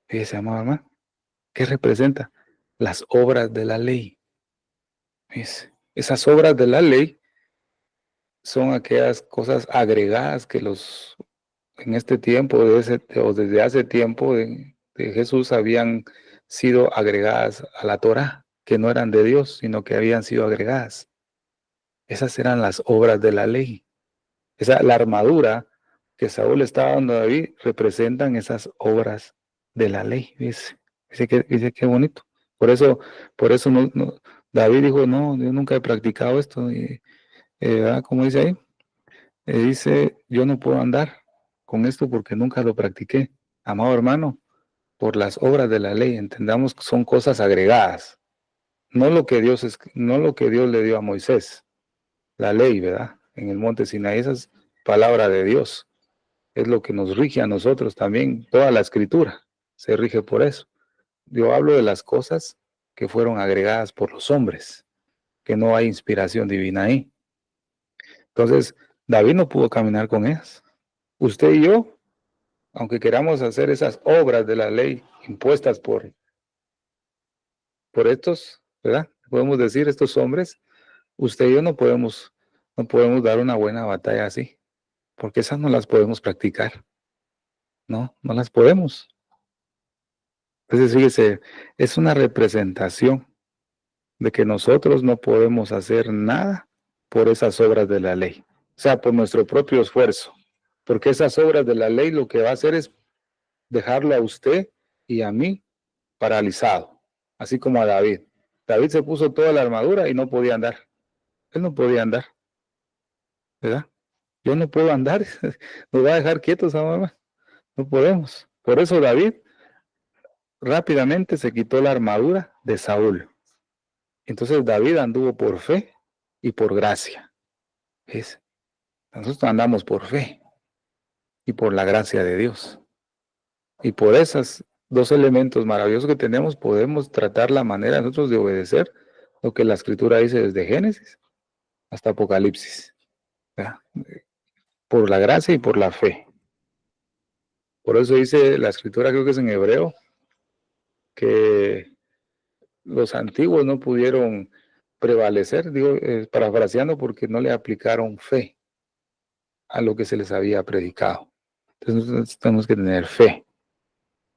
Fíjese, amado hermano, ¿qué representa? Las obras de la ley. Fíjese, esas obras de la ley son aquellas cosas agregadas que en este tiempo, o desde hace tiempo de Jesús, habían sido agregadas a la Torá, que no eran de Dios, sino que habían sido agregadas. Esas eran las obras de la ley. La armadura que Saúl estaba dando a David representan esas obras de la ley. Dice que bonito. Por eso David dijo, no, yo nunca he practicado esto. ¿Cómo dice ahí? Dice, yo no puedo andar con esto porque nunca lo practiqué. Amado hermano, por las obras de la ley, entendamos que son cosas agregadas. No lo que no lo que Dios le dio a Moisés, la ley, ¿verdad? En el monte Sinaí, esa es palabra de Dios. Es lo que nos rige a nosotros también. Toda la escritura se rige por eso. Yo hablo de las cosas que fueron agregadas por los hombres, que no hay inspiración divina ahí. Entonces, David no pudo caminar con ellas. Usted y yo, aunque queramos hacer esas obras de la ley impuestas por estos, ¿verdad? Podemos decir estos hombres, usted y yo no podemos dar una buena batalla así, porque esas no las podemos practicar, ¿no? No las podemos. Entonces, fíjese, es una representación de que nosotros no podemos hacer nada por esas obras de la ley, o sea, por nuestro propio esfuerzo, porque esas obras de la ley lo que va a hacer es dejarlo a usted y a mí paralizado, así como a David. David se puso toda la armadura y no podía andar. Él no podía andar, ¿verdad? Yo no puedo andar, nos va a dejar quietos, mamá. No podemos. Por eso David rápidamente se quitó la armadura de Saúl. Entonces David anduvo por fe y por gracia. ¿Ves? Nosotros andamos por fe y por la gracia de Dios. Y por esos dos elementos maravillosos que tenemos, podemos tratar la manera nosotros de obedecer lo que la Escritura dice desde Génesis hasta Apocalipsis, ¿verdad? Por la gracia y por la fe. Por eso dice la Escritura, creo que es en hebreo, que los antiguos no pudieron prevalecer, digo, parafraseando, porque no le aplicaron fe a lo que se les había predicado. Entonces nosotros tenemos que tener fe.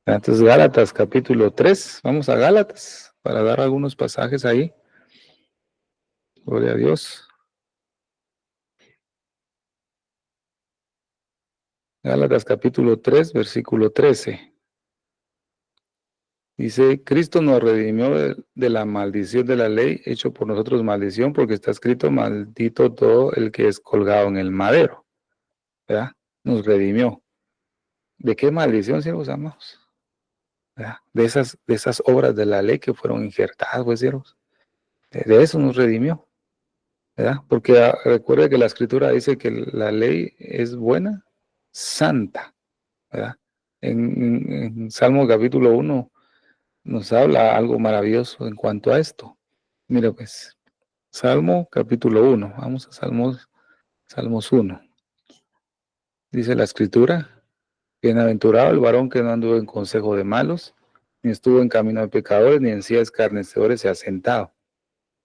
Entonces Gálatas capítulo 3, vamos a Gálatas para dar algunos pasajes ahí. Gloria a Dios. Gálatas capítulo 3, versículo 13. Dice, Cristo nos redimió de la maldición de la ley, hecho por nosotros maldición, porque está escrito, maldito todo el que es colgado en el madero. ¿Verdad? Nos redimió. ¿De qué maldición, siervos amados? ¿Verdad? De esas obras de la ley que fueron injertadas, pues, siervos. De eso nos redimió. ¿Verdad? Porque recuerde que la Escritura dice que la ley es buena, santa. ¿Verdad? En Salmo capítulo 1 nos habla algo maravilloso en cuanto a esto. Mira pues, Salmo capítulo 1, vamos a Salmos 1. Dice la Escritura, bienaventurado el varón que no anduvo en consejo de malos, ni estuvo en camino de pecadores, ni en silla de escarnecedores se ha sentado,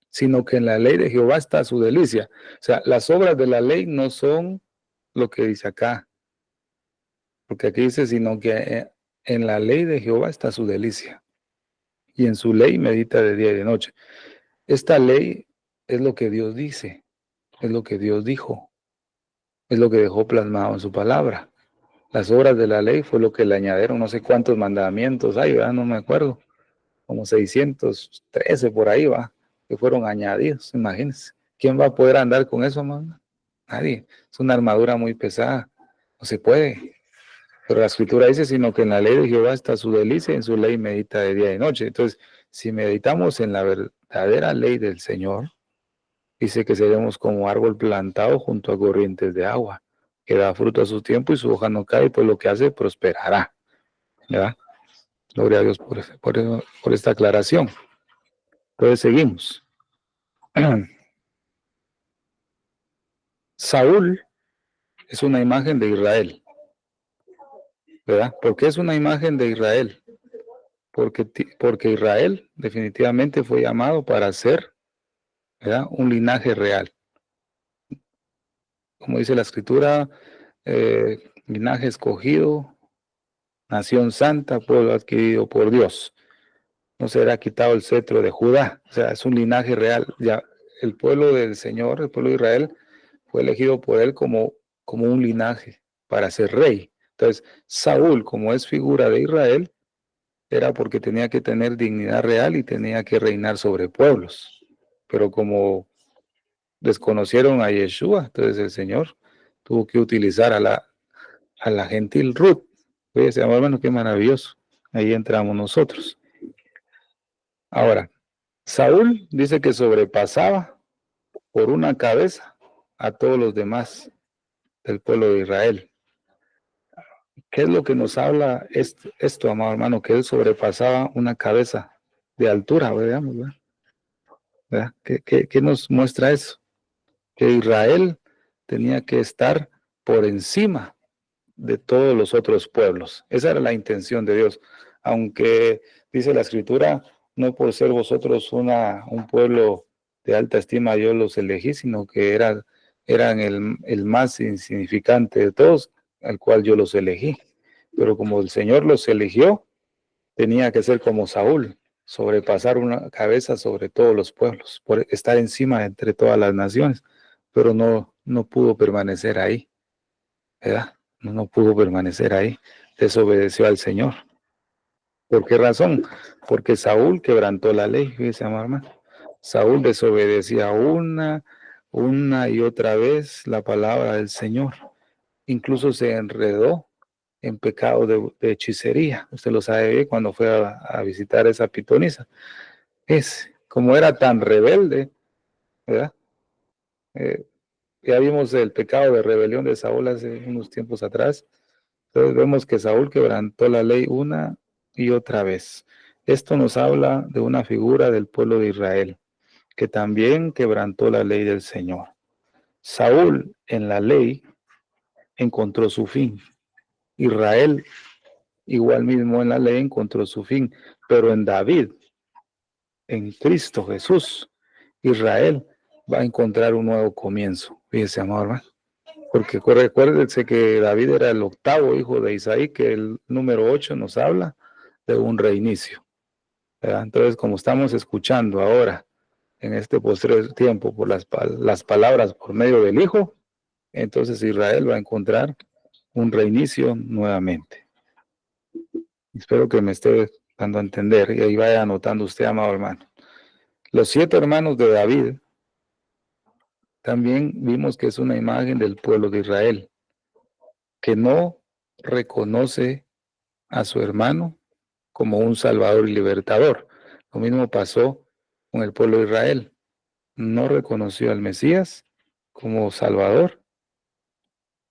sino que en la ley de Jehová está su delicia. O sea, las obras de la ley no son lo que dice acá, porque aquí dice, sino que en la ley de Jehová está su delicia, y en su ley medita de día y de noche. Esta ley es lo que Dios dice, es lo que Dios dijo, es lo que dejó plasmado en su palabra. Las obras de la ley fue lo que le añadieron, no sé cuántos mandamientos hay, ¿verdad? No me acuerdo, como 613 por ahí, va, que fueron añadidos, imagínense. ¿Quién va a poder andar con eso, mamá? Nadie. Es una armadura muy pesada, no se puede. Pero la Escritura dice, sino que en la ley de Jehová está su delicia, en su ley medita de día y noche. Entonces, si meditamos en la verdadera ley del Señor, dice que seremos como árbol plantado junto a corrientes de agua, que da fruto a su tiempo y su hoja no cae, pues lo que hace prosperará. ¿Verdad? Gloria a Dios por esta aclaración. Entonces seguimos. Saúl es una imagen de Israel. ¿Verdad? ¿Por qué es una imagen de Israel? Porque Israel definitivamente fue llamado para ser, ¿verdad?, un linaje real. Como dice la Escritura, linaje escogido, nación santa, pueblo adquirido por Dios. No será quitado el cetro de Judá. O sea, es un linaje real. Ya, el pueblo del Señor, el pueblo de Israel, fue elegido por él como un linaje para ser rey. Entonces, Saúl, como es figura de Israel, era porque tenía que tener dignidad real y tenía que reinar sobre pueblos. Pero como desconocieron a Yeshua, entonces el Señor tuvo que utilizar a la gentil Ruth. Fíjese, hermano, qué maravilloso. Ahí entramos nosotros. Ahora, Saúl dice que sobrepasaba por una cabeza a todos los demás del pueblo de Israel. ¿Qué es lo que nos habla esto, amado hermano? Que él sobrepasaba una cabeza de altura, veamos, ¿verdad? ¿Verdad? ¿Qué nos muestra eso? Que Israel tenía que estar por encima de todos los otros pueblos. Esa era la intención de Dios. Aunque dice la Escritura, no por ser vosotros un pueblo de alta estima yo los elegí, sino que eran el más insignificante de todos, al cual yo los elegí. Pero como el Señor los eligió, tenía que ser como Saúl, sobrepasar una cabeza sobre todos los pueblos, por estar encima entre todas las naciones, pero no pudo permanecer ahí, ¿verdad? No pudo permanecer ahí, desobedeció al Señor. ¿Por qué razón? Porque Saúl quebrantó la ley, fíjese, hermano. Saúl desobedecía una y otra vez la palabra del Señor. Incluso se enredó en pecado de hechicería. Usted lo sabe bien cuando fue a visitar esa pitonisa. Como era tan rebelde, ¿verdad? Ya vimos el pecado de rebelión de Saúl hace unos tiempos atrás. Entonces vemos que Saúl quebrantó la ley una y otra vez. Esto nos habla de una figura del pueblo de Israel, que también quebrantó la ley del Señor. Saúl en la ley encontró su fin. Israel igual mismo en la ley encontró su fin, pero en David, en Cristo Jesús, Israel va a encontrar un nuevo comienzo. Fíjese, amor, ¿verdad? Porque recuérdense que David era el octavo hijo de Isaí, que el número 8 nos habla de un reinicio, ¿verdad? Entonces, como estamos escuchando ahora en este posterior tiempo por las palabras por medio del Hijo, entonces Israel va a encontrar un reinicio nuevamente. Espero que me esté dando a entender y ahí vaya anotando usted, amado hermano. Los 7 hermanos de David también vimos que es una imagen del pueblo de Israel, que no reconoce a su hermano como un salvador y libertador. Lo mismo pasó con el pueblo de Israel. No reconoció al Mesías como salvador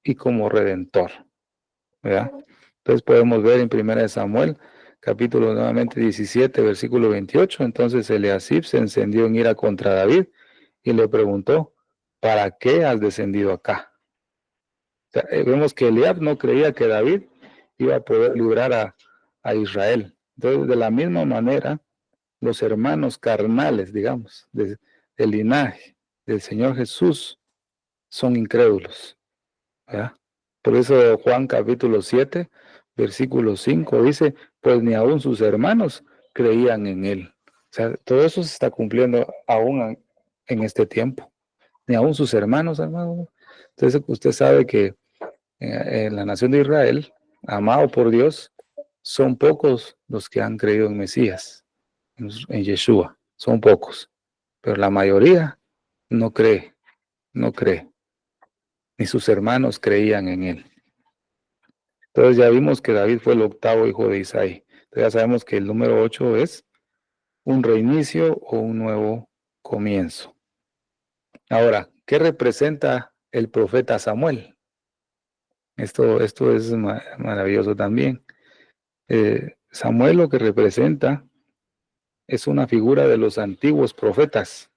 y como redentor, ¿verdad? Entonces podemos ver en 1 Samuel, capítulo nuevamente 17, versículo 28. Entonces Eliasib se encendió en ira contra David y le preguntó, ¿para qué has descendido acá? O sea, vemos que Eliab no creía que David iba a poder librar a Israel. Entonces, de la misma manera, los hermanos carnales, digamos, del linaje del Señor Jesús, son incrédulos, ¿verdad? Por eso Juan capítulo 7, versículo 5 dice, pues ni aun sus hermanos creían en él. O sea, todo eso se está cumpliendo aún en este tiempo. Ni aun sus hermanos, hermano. Entonces usted sabe que en la nación de Israel, amado por Dios, son pocos los que han creído en Mesías, en Yeshua. Son pocos. Pero la mayoría no cree, no cree. Ni sus hermanos creían en él. Entonces ya vimos que David fue el octavo hijo de Isaí. Entonces ya sabemos que el número 8 es un reinicio o un nuevo comienzo. Ahora, ¿qué representa el profeta Samuel? Esto es maravilloso también. Samuel lo que representa es una figura de los antiguos profetas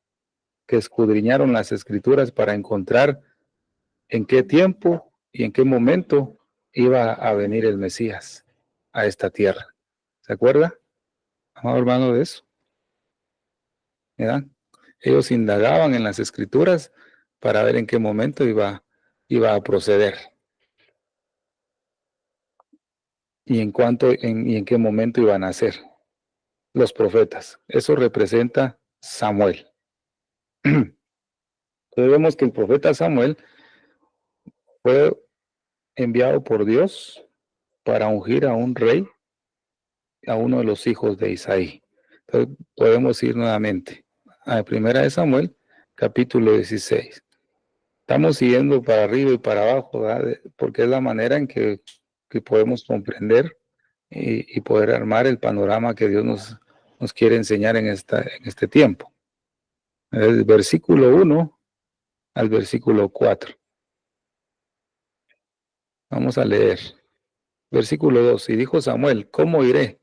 que escudriñaron las escrituras para encontrar en qué tiempo y en qué momento iba a venir el Mesías a esta tierra. ¿Se acuerda, amado hermano, de eso? ¿Verdad? Ellos indagaban en las escrituras para ver en qué momento iba a proceder y en qué momento iban a nacer los profetas. Eso representa Samuel. Entonces vemos que el profeta Samuel fue enviado por Dios para ungir a un rey, a uno de los hijos de Isaí. Entonces podemos ir nuevamente a 1 de Samuel, capítulo 16. Estamos siguiendo para arriba y para abajo, ¿verdad? Porque es la manera en que podemos comprender y poder armar el panorama que Dios nos quiere enseñar en este tiempo. El versículo 1 al versículo 4. Vamos a leer. Versículo 2. Y dijo Samuel, ¿cómo iré?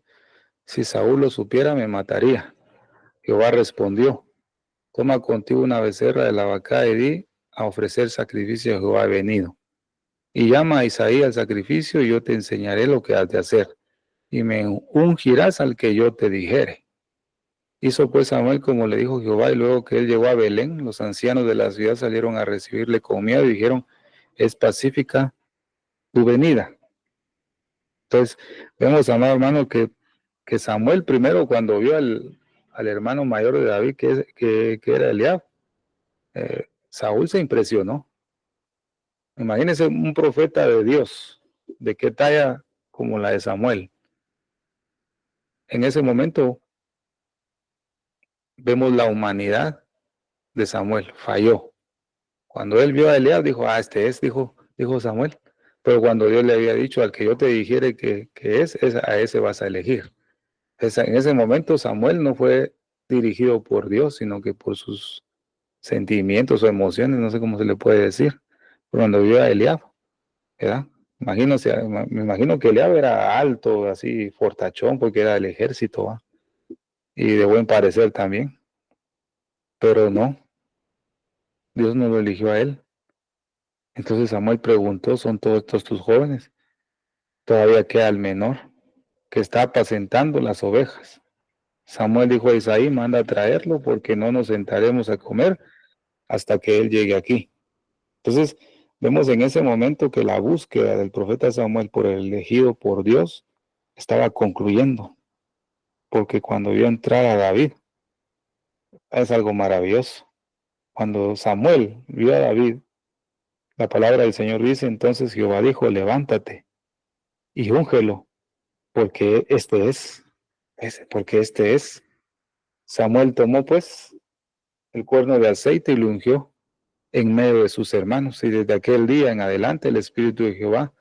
Si Saúl lo supiera, me mataría. Jehová respondió, toma contigo una becerra de la vaca y di a ofrecer sacrificio a Jehová he venido. Y llama a Isaí al sacrificio y yo te enseñaré lo que has de hacer. Y me ungirás al que yo te dijere. Hizo pues Samuel como le dijo Jehová, y luego que él llegó a Belén, los ancianos de la ciudad salieron a recibirle con miedo y dijeron, es pacífica tu venida. Entonces, vemos, amado hermano, que Samuel primero cuando vio al hermano mayor de David, que era Eliab, Saúl se impresionó. Imagínense un profeta de Dios, de qué talla como la de Samuel. En ese momento vemos la humanidad de Samuel, falló. Cuando él vio a Eliab, dijo, este es, dijo Samuel. Pero cuando Dios le había dicho, al que yo te dijere que es, a ese vas a elegir. En ese momento Samuel no fue dirigido por Dios, sino que por sus sentimientos o emociones, no sé cómo se le puede decir. Cuando vio a Eliab, ¿verdad? Me imagino que Eliab era alto, así, fortachón, porque era del ejército, ¿va? Y de buen parecer también. Pero no, Dios no lo eligió a él. Entonces Samuel preguntó, ¿son todos estos tus jóvenes? Todavía queda el menor, que está apacentando las ovejas. Samuel dijo a Isaí, manda a traerlo, porque no nos sentaremos a comer hasta que él llegue aquí. Entonces, vemos en ese momento que la búsqueda del profeta Samuel por el elegido por Dios estaba concluyendo, porque cuando vio entrar a David, es algo maravilloso. Cuando Samuel vio a David, la palabra del Señor dice, entonces Jehová dijo, levántate y úngelo, porque porque este es. Samuel tomó pues el cuerno de aceite y lo ungió en medio de sus hermanos, y desde aquel día en adelante el Espíritu de Jehová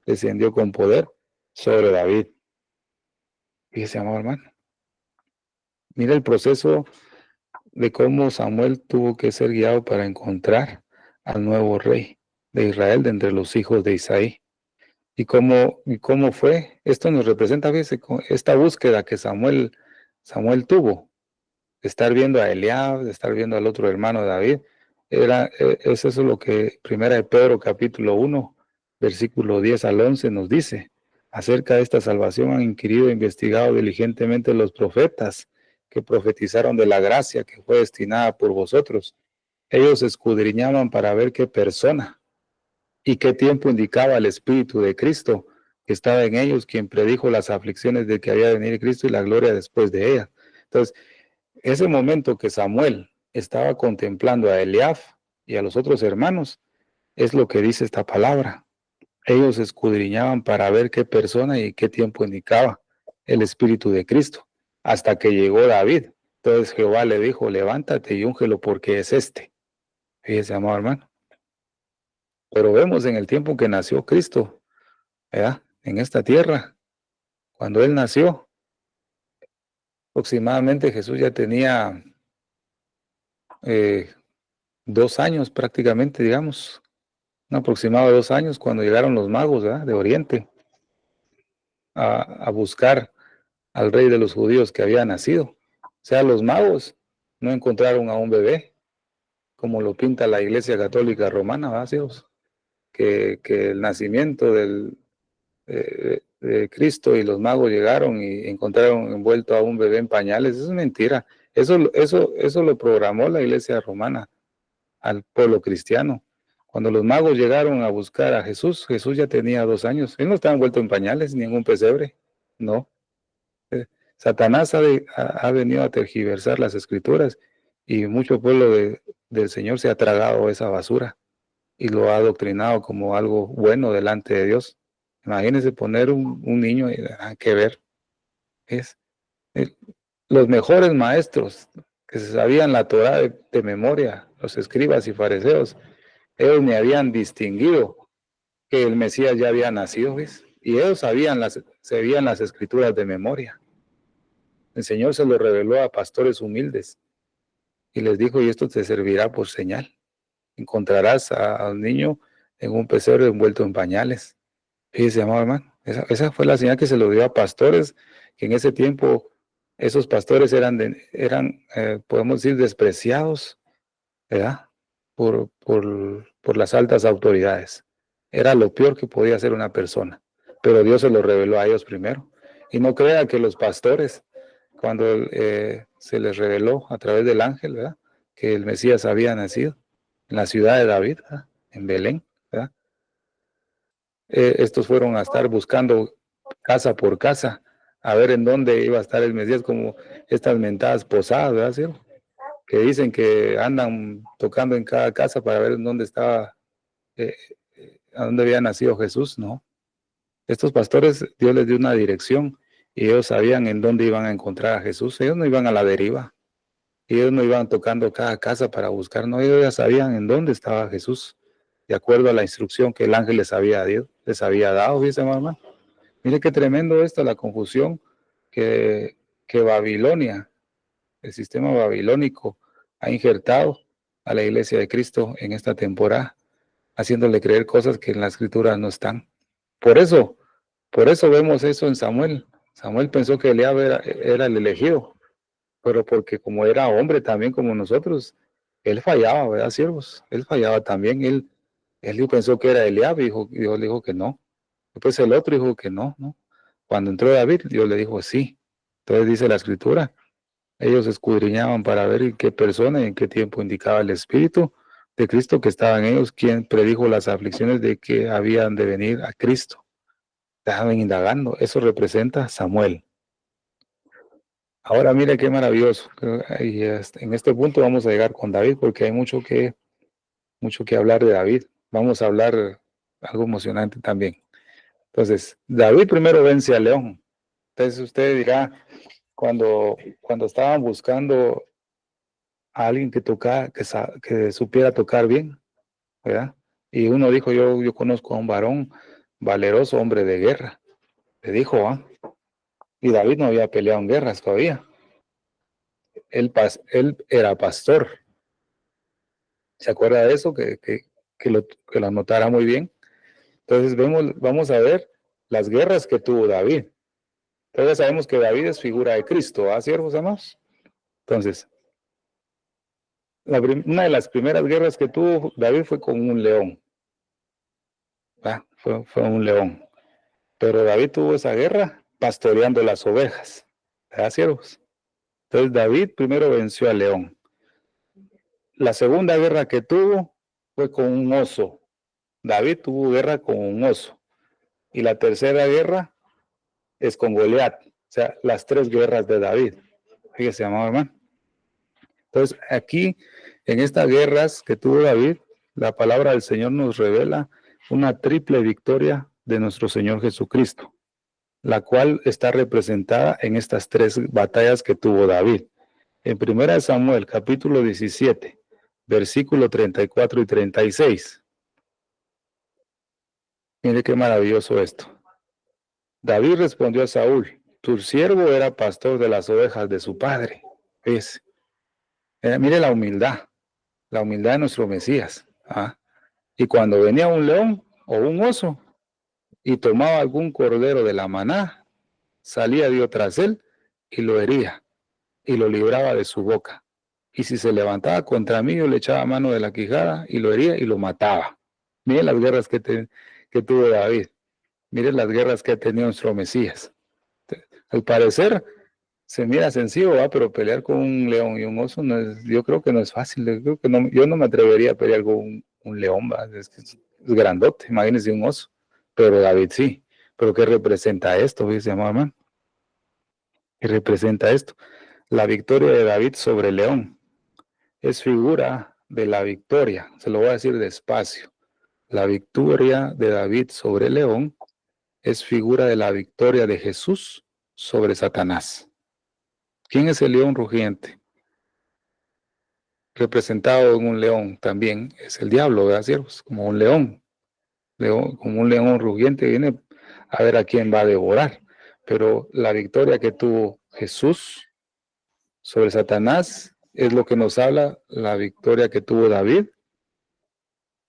descendió con poder sobre David. Fíjese, amado hermano. Mira el proceso de cómo Samuel tuvo que ser guiado para encontrar al nuevo rey de Israel de entre los hijos de Isaí. Y cómo fue. Esto nos representa, fíjese, esta búsqueda que Samuel tuvo, de estar viendo a Eliab, de estar viendo al otro hermano de David. Es eso lo que Primera de Pedro capítulo 1, versículo 10 al 11 nos dice. Acerca de esta salvación han inquirido e investigado diligentemente los profetas que profetizaron de la gracia que fue destinada por vosotros. Ellos escudriñaban para ver qué persona y qué tiempo indicaba el Espíritu de Cristo que estaba en ellos, quien predijo las aflicciones de que había de venir Cristo y la gloria después de ella. Entonces, ese momento que Samuel estaba contemplando a Eliab y a los otros hermanos, es lo que dice esta palabra. Ellos escudriñaban para ver qué persona y qué tiempo indicaba el Espíritu de Cristo, hasta que llegó David. Entonces Jehová le dijo, levántate y úngelo porque es este. Fíjese, amado hermano. Pero vemos en el tiempo que nació Cristo, ¿verdad? En esta tierra, cuando Él nació, aproximadamente Jesús ya tenía 2 años prácticamente, digamos, un aproximado de 2 años, cuando llegaron los magos, ¿verdad? De Oriente a buscar al rey de los judíos que había nacido. O sea, los magos no encontraron a un bebé, como lo pinta la Iglesia Católica Romana, ¿verdad? Que el nacimiento de Cristo y los magos llegaron y encontraron envuelto a un bebé en pañales. Eso es mentira. Eso lo programó la Iglesia Romana al pueblo cristiano. Cuando los magos llegaron a buscar a Jesús, Jesús ya tenía 2 años. Él no estaba envuelto en pañales, ni en un pesebre. No. Satanás ha venido a tergiversar las escrituras y mucho pueblo del Señor se ha tragado esa basura y lo ha adoctrinado como algo bueno delante de Dios. Imagínense poner un niño y que ver. Es, el- los mejores maestros que se sabían la Torá de memoria, los escribas y fariseos, Ellos ni habían distinguido que el Mesías ya había nacido, ¿ves? Y ellos sabían sabían las escrituras de memoria. El Señor se lo reveló a pastores humildes y les dijo, y esto te servirá por señal. Encontrarás al niño en un pesebre envuelto en pañales. Fíjese, amado hermano, esa fue la señal que se lo dio a pastores, que en ese tiempo esos pastores eran podemos decir, despreciados, ¿verdad? Por las altas autoridades. Era lo peor que podía hacer una persona, pero Dios se lo reveló a ellos primero. Y no crea que los pastores, cuando se les reveló a través del ángel, ¿verdad? Que el Mesías había nacido en la ciudad de David, ¿verdad? En Belén, ¿verdad? Estos fueron a estar buscando casa por casa, a ver en dónde iba a estar el Mesías, como estas mentadas posadas, ¿verdad, cielo? Que dicen que andan tocando en cada casa para ver en dónde estaba, eh, a dónde había nacido Jesús, ¿no? Estos pastores, Dios les dio una dirección y ellos sabían en dónde iban a encontrar a Jesús. Ellos no iban a la deriva, ellos no iban tocando cada casa para buscar, no, ellos ya sabían en dónde estaba Jesús, de acuerdo a la instrucción que el ángel les había dado, dice mamá. Mire qué tremendo esto, la confusión que Babilonia, el sistema babilónico, ha injertado a la iglesia de Cristo en esta temporada, haciéndole creer cosas que en la escritura no están. Por eso, por eso vemos eso en Samuel. Samuel pensó que Eliab era el elegido, pero porque como era hombre también como nosotros, él fallaba, ¿verdad, siervos? Él fallaba también, él pensó que era Eliab y Dios le dijo que no. Después el otro dijo que no, ¿no? Cuando entró David, Dios le dijo sí. Entonces dice la escritura, ellos escudriñaban para ver en qué persona y en qué tiempo indicaba el Espíritu de Cristo que estaba en ellos, quien predijo las aflicciones de que habían de venir a Cristo. Estaban indagando, eso representa a Samuel. Ahora mire qué maravilloso. Y en este punto vamos a llegar con David porque hay mucho que hablar de David. Vamos a hablar algo emocionante también. Entonces, David primero vence al león. Entonces usted dirá, cuando estaban buscando a alguien que tocara, que supiera tocar bien, ¿verdad? Y uno dijo, yo conozco a un varón valeroso, hombre de guerra. Le dijo, ¿ah? Y David no había peleado en guerras todavía. Él era pastor. ¿Se acuerda de eso? Que lo anotara muy bien. Entonces vamos a ver las guerras que tuvo David. Entonces sabemos que David es figura de Cristo, ¿ah, siervos amados? Entonces, una de las primeras guerras que tuvo David fue con un león. Fue un león. Pero David tuvo esa guerra pastoreando las ovejas. ¿Verdad, siervos? Entonces David primero venció al león. La segunda guerra que tuvo fue con un oso. David tuvo guerra con un oso. Y la tercera guerra es con Goliat. O sea, las tres guerras de David. Fíjese, amado hermano. Entonces, aquí, en estas guerras que tuvo David, la palabra del Señor nos revela una triple victoria de nuestro Señor Jesucristo, la cual está representada en estas tres batallas que tuvo David. En 1 Samuel, capítulo 17, versículo 34 y 36. Mire qué maravilloso esto. David respondió a Saúl, tu siervo era pastor de las ovejas de su padre. ¿Ves? Mire la humildad de nuestro Mesías. ¿Ah? Y cuando venía un león o un oso y tomaba algún cordero de la maná, salía Dios tras él y lo hería y lo libraba de su boca. Y si se levantaba contra mí, yo le echaba mano de la quijada y lo hería y lo mataba. Miren las guerras que tuvo David. Miren las guerras que ha tenido nuestro Mesías. Al parecer, se mira sencillo, ¿va? Pero pelear con un león y un oso, yo creo que no es fácil. Yo no me atrevería a pelear con un león, ¿va? Es grandote, imagínense un oso. Pero David sí. ¿Pero qué representa esto? Dice, hermano. ¿Qué representa esto? La victoria de David sobre el león. Es figura de la victoria. Se lo voy a decir despacio. La victoria de David sobre el león es figura de la victoria de Jesús sobre Satanás. ¿Quién es el león rugiente? representado en un león también es el diablo, ¿verdad, siervos? Como un león, como un león rugiente, viene a ver a quién va a devorar. Pero la victoria que tuvo Jesús sobre Satanás es lo que nos habla la victoria que tuvo David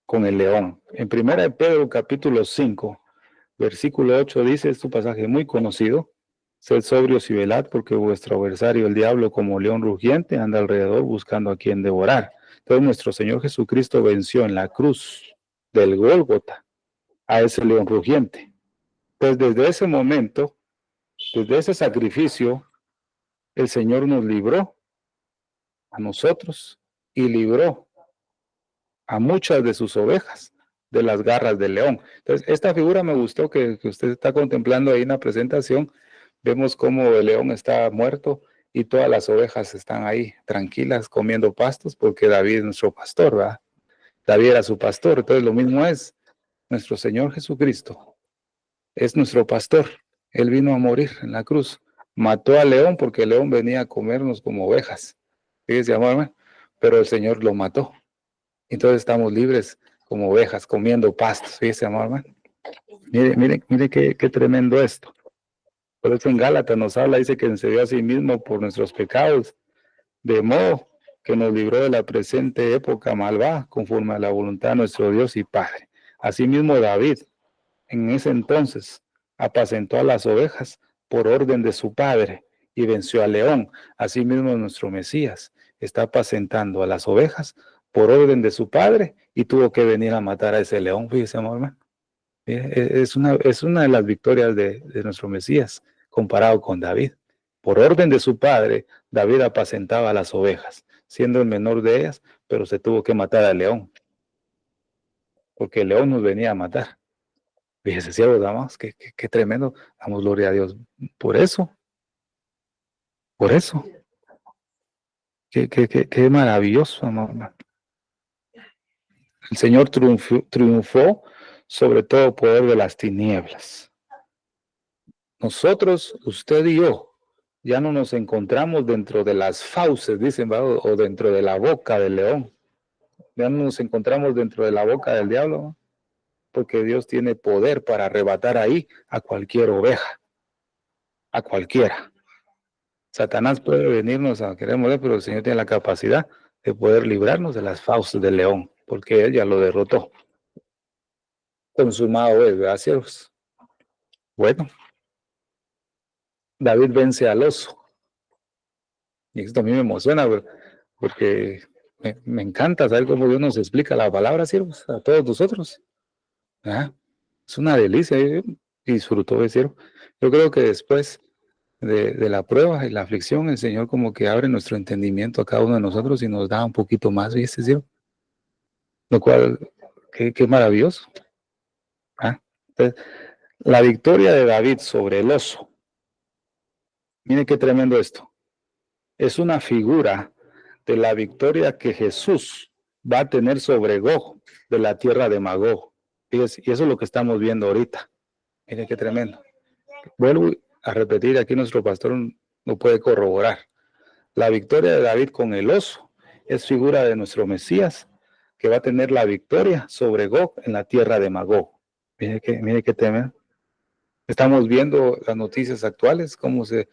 con el león. En 1 Pedro capítulo 5, versículo 8 dice, es un pasaje muy conocido: sed sobrios y velad, porque vuestro adversario el diablo, como león rugiente, anda alrededor buscando a quien devorar. Entonces nuestro Señor Jesucristo venció en la cruz del Gólgota a ese león rugiente. Pues desde ese momento, desde ese sacrificio, el Señor nos libró a nosotros y libró a muchas de sus ovejas de las garras del león. Entonces, esta figura me gustó que usted está contemplando ahí en la presentación. Vemos cómo el león está muerto y todas las ovejas están ahí tranquilas comiendo pastos, porque David es nuestro pastor, ¿verdad? David era su pastor. Entonces, lo mismo es nuestro Señor Jesucristo. Es nuestro pastor. Él vino a morir en la cruz. Mató al león porque el león venía a comernos como ovejas. Fíjese, amor, pero el Señor lo mató. Entonces estamos libres como ovejas comiendo pastos. Fíjese, amor, hermano. Mire qué tremendo esto. Por eso en Gálatas nos habla, dice que se dio a sí mismo por nuestros pecados, de modo que nos libró de la presente época malvada, conforme a la voluntad de nuestro Dios y Padre. Asimismo David, en ese entonces, apacentó a las ovejas por orden de su padre y venció al león. Asimismo nuestro Mesías está apacentando a las ovejas por orden de su padre y tuvo que venir a matar a ese león. Fíjese, amor, hermano. Es una de las victorias de nuestro Mesías comparado con David. Por orden de su padre, David apacentaba a las ovejas, siendo el menor de ellas, pero se tuvo que matar al león, porque el león nos venía a matar. Fíjese, siervos, damas, qué tremendo. Damos gloria a Dios por eso, por eso. Qué maravilloso, amor. El Señor triunfó sobre todo poder de las tinieblas. Nosotros, usted y yo, ya no nos encontramos dentro de las fauces, dicen, ¿verdad? O dentro de la boca del león. Ya no nos encontramos dentro de la boca del diablo, ¿no? Porque Dios tiene poder para arrebatar ahí a cualquier oveja, a cualquiera. Satanás puede venirnos a querer morir, pero el Señor tiene la capacidad de poder librarnos de las fauces del león, porque Él ya lo derrotó. Consumado es, ¿verdad, siervos? Bueno, David vence al oso. Y esto a mí me emociona, porque me encanta saber cómo Dios nos explica la palabra, siervos, a todos nosotros. ¿Ah? Es una delicia, yo disfruto de siervo. Yo creo que después de la prueba y la aflicción, el Señor como que abre nuestro entendimiento a cada uno de nosotros y nos da un poquito más, ¿viste, siervo? Lo cual, qué maravilloso. ¿Ah? Entonces, la victoria de David sobre el oso. Mire qué tremendo esto. Es una figura de la victoria que Jesús va a tener sobre Gog, de la tierra de Magog. Y eso es lo que estamos viendo ahorita. Mire qué tremendo. Vuelvo a repetir, aquí nuestro pastor lo puede corroborar. La victoria de David con el oso es figura de nuestro Mesías, que va a tener la victoria sobre Gog en la tierra de Magog. Mire qué tremendo. Estamos viendo las noticias actuales, cómo se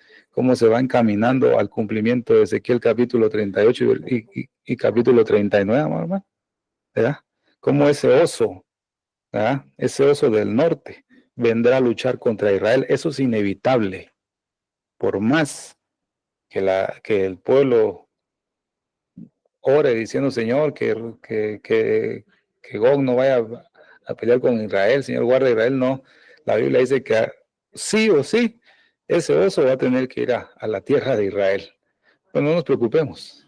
va encaminando al cumplimiento de Ezequiel capítulo 38 y capítulo 39, hermano, ¿verdad? Cómo ese oso, ¿verdad? Ese oso del norte vendrá a luchar contra Israel. Eso es inevitable. Por más que el pueblo ore diciendo, Señor, que Gog no vaya a pelear con Israel, Señor, guarda a Israel, no. La Biblia dice que sí o sí, ese oso va a tener que ir a la tierra de Israel. Pero no nos preocupemos.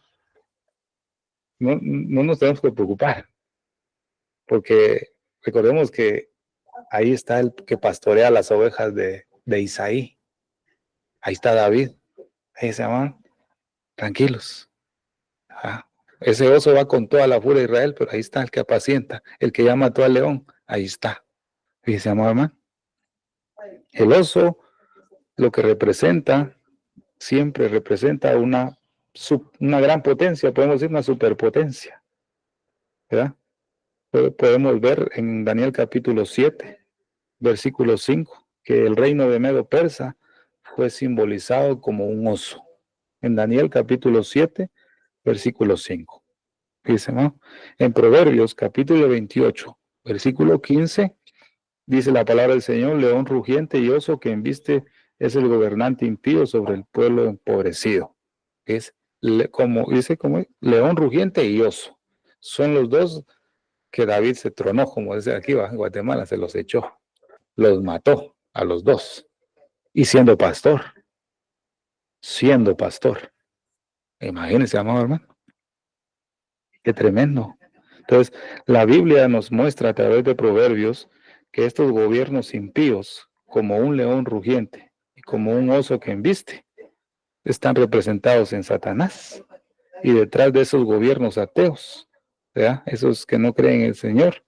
No nos tenemos que preocupar. Porque recordemos que ahí está el que pastorea las ovejas de Isaí. Ahí está David. Ahí se llaman tranquilos. Ajá. Ese oso va con toda la furia de Israel, pero ahí está el que apacienta, el que ya mató al león. Ahí está. Fíjese, amor hermano. El oso lo que representa, siempre representa una una gran potencia, podemos decir una superpotencia, ¿verdad? Podemos ver en Daniel capítulo 7, versículo 5, que el reino de Medo Persa fue simbolizado como un oso. En Daniel capítulo 7, versículo 5. Dice, ¿no? En Proverbios capítulo 28, versículo 15, dice la palabra del Señor: león rugiente y oso que embiste es el gobernante impío sobre el pueblo empobrecido. Es como dice, como león rugiente y oso. Son los dos que David se tronó, como dice aquí en Guatemala, se los echó, los mató a los dos. Y siendo pastor. Imagínense, amado hermano, qué tremendo. Entonces, la Biblia nos muestra a través de Proverbios que estos gobiernos impíos, como un león rugiente y como un oso que embiste, están representados en Satanás. Y detrás de esos gobiernos ateos, ¿verdad? Esos que no creen en el Señor,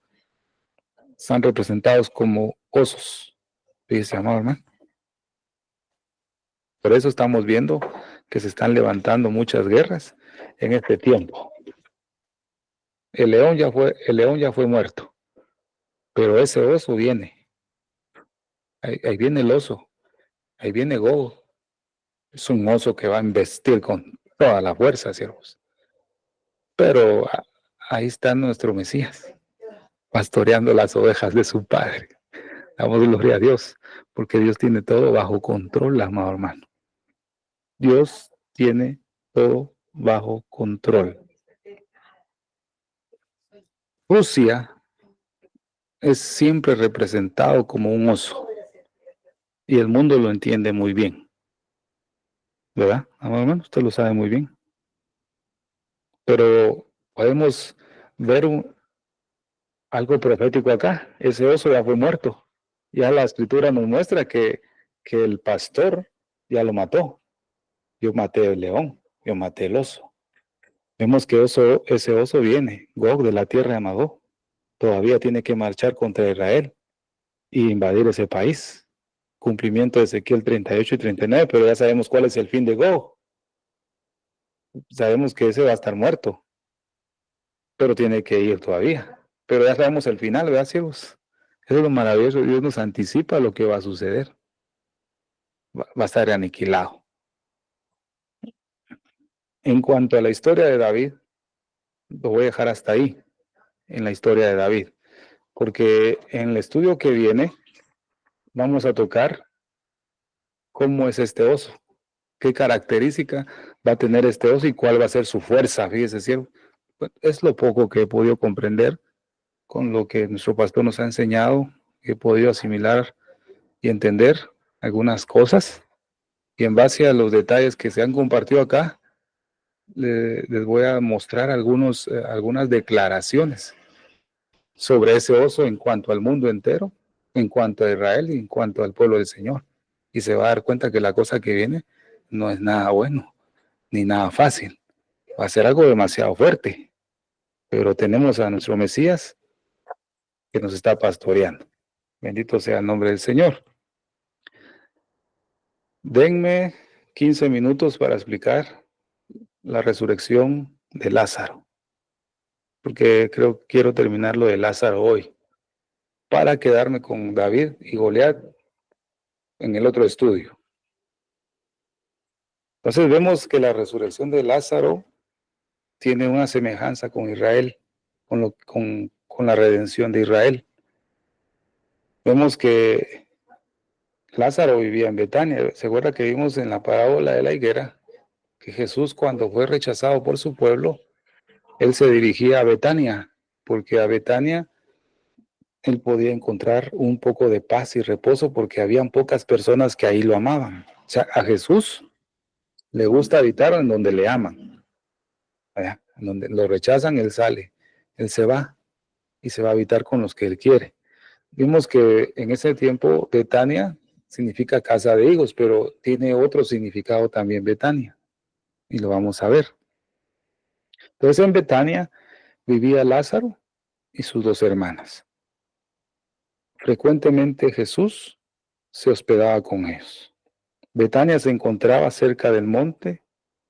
están representados como osos. Dice, amado hermano. Por eso estamos viendo que se están levantando muchas guerras en este tiempo. El león ya fue muerto, pero ese oso viene. Ahí viene el oso, ahí viene Gog. Es un oso que va a embestir con toda la fuerza, siervos. Pero ahí está nuestro Mesías, pastoreando las ovejas de su Padre. Damos gloria a Dios, porque Dios tiene todo bajo control, amado hermano. Dios tiene todo bajo control. Rusia es siempre representado como un oso y el mundo lo entiende muy bien, ¿verdad? Amado hermano, usted lo sabe muy bien. Pero podemos ver algo profético acá. Ese oso ya fue muerto. Ya la escritura nos muestra que el pastor ya lo mató. Yo maté el león, yo maté el oso. Vemos que ese oso viene, Gog de la tierra de Magog. Todavía tiene que marchar contra Israel y invadir ese país. Cumplimiento de Ezequiel 38 y 39, pero ya sabemos cuál es el fin de Gog. Sabemos que ese va a estar muerto, pero tiene que ir todavía. Pero ya sabemos el final, ¿verdad, ciegos? Eso es lo maravilloso. Dios nos anticipa lo que va a suceder. Va a estar aniquilado. En cuanto a la historia de David, lo voy a dejar hasta ahí, en la historia de David, porque en el estudio que viene vamos a tocar cómo es este oso, qué característica va a tener este oso y cuál va a ser su fuerza. Fíjese, siervo, es lo poco que he podido comprender con lo que nuestro pastor nos ha enseñado. He podido asimilar y entender algunas cosas, y en base a los detalles que se han compartido acá, les voy a mostrar algunas declaraciones sobre ese oso en cuanto al mundo entero, en cuanto a Israel y en cuanto al pueblo del Señor. Y se va a dar cuenta que la cosa que viene no es nada bueno, ni nada fácil. Va a ser algo demasiado fuerte, pero tenemos a nuestro Mesías que nos está pastoreando. Bendito sea el nombre del Señor. Denme 15 minutos para explicar la resurrección de Lázaro, porque quiero terminar lo de Lázaro hoy, para quedarme con David y Goliat en el otro estudio. Entonces vemos que la resurrección de Lázaro tiene una semejanza con Israel, con la redención de Israel. Vemos que Lázaro vivía en Betania. ¿Se acuerda que vimos en la parábola de la higuera que Jesús, cuando fue rechazado por su pueblo, él se dirigía a Betania, porque a Betania él podía encontrar un poco de paz y reposo porque habían pocas personas que ahí lo amaban. O sea, a Jesús le gusta habitar en donde le aman. En donde lo rechazan, él sale, él se va y se va a habitar con los que él quiere. Vimos que en ese tiempo Betania significa casa de higos, pero tiene otro significado también Betania, y lo vamos a ver. Entonces en Betania vivía Lázaro y sus dos hermanas. Frecuentemente Jesús se hospedaba con ellos. Betania se encontraba cerca del monte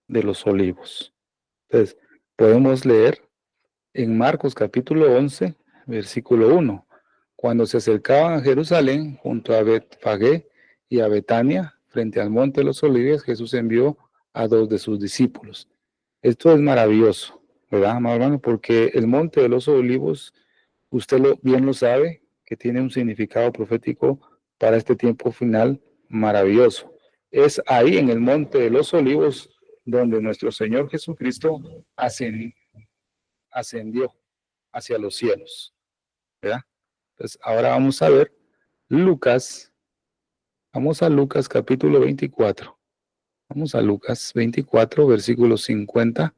de los Olivos. Entonces, podemos leer en Marcos capítulo 11, versículo 1. Cuando se acercaban a Jerusalén, junto a Betfagé y a Betania, frente al monte de los Olivos, Jesús envió a 2 de sus discípulos. Esto es maravilloso, ¿verdad, amado hermano? Porque el monte de los Olivos, usted bien lo sabe, que tiene un significado profético para este tiempo final maravilloso. Es ahí en el monte de los Olivos donde nuestro Señor Jesucristo ascendió hacia los cielos, ¿verdad? Entonces, ahora vamos a ver vamos a Lucas capítulo 24. Vamos a Lucas 24, versículos 50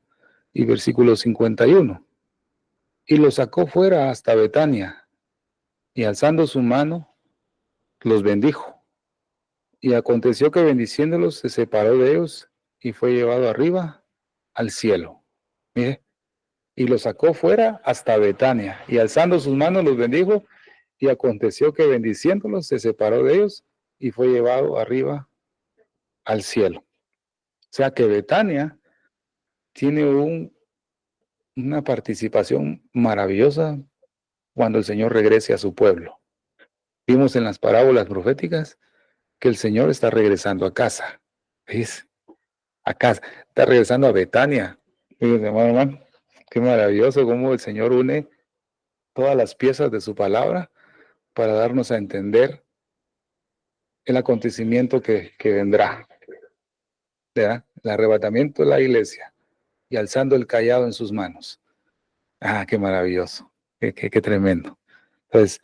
y versículo 51. Y lo sacó fuera hasta Betania, y alzando su mano, los bendijo. Y aconteció que bendiciéndolos, se separó de ellos y fue llevado arriba al cielo. Mire, y lo sacó fuera hasta Betania, y alzando sus manos los bendijo, y aconteció que bendiciéndolos, se separó de ellos y fue llevado arriba al cielo. O sea que Betania tiene una participación maravillosa cuando el Señor regrese a su pueblo. Vimos en las parábolas proféticas que el Señor está regresando a casa. ¿Ves? A casa. Está regresando a Betania. Fíjense, hermano, qué maravilloso cómo el Señor une todas las piezas de su palabra para darnos a entender el acontecimiento que vendrá. ¿Verdad? El arrebatamiento de la iglesia y alzando el cayado en sus manos. Ah, qué maravilloso. Qué tremendo. Entonces,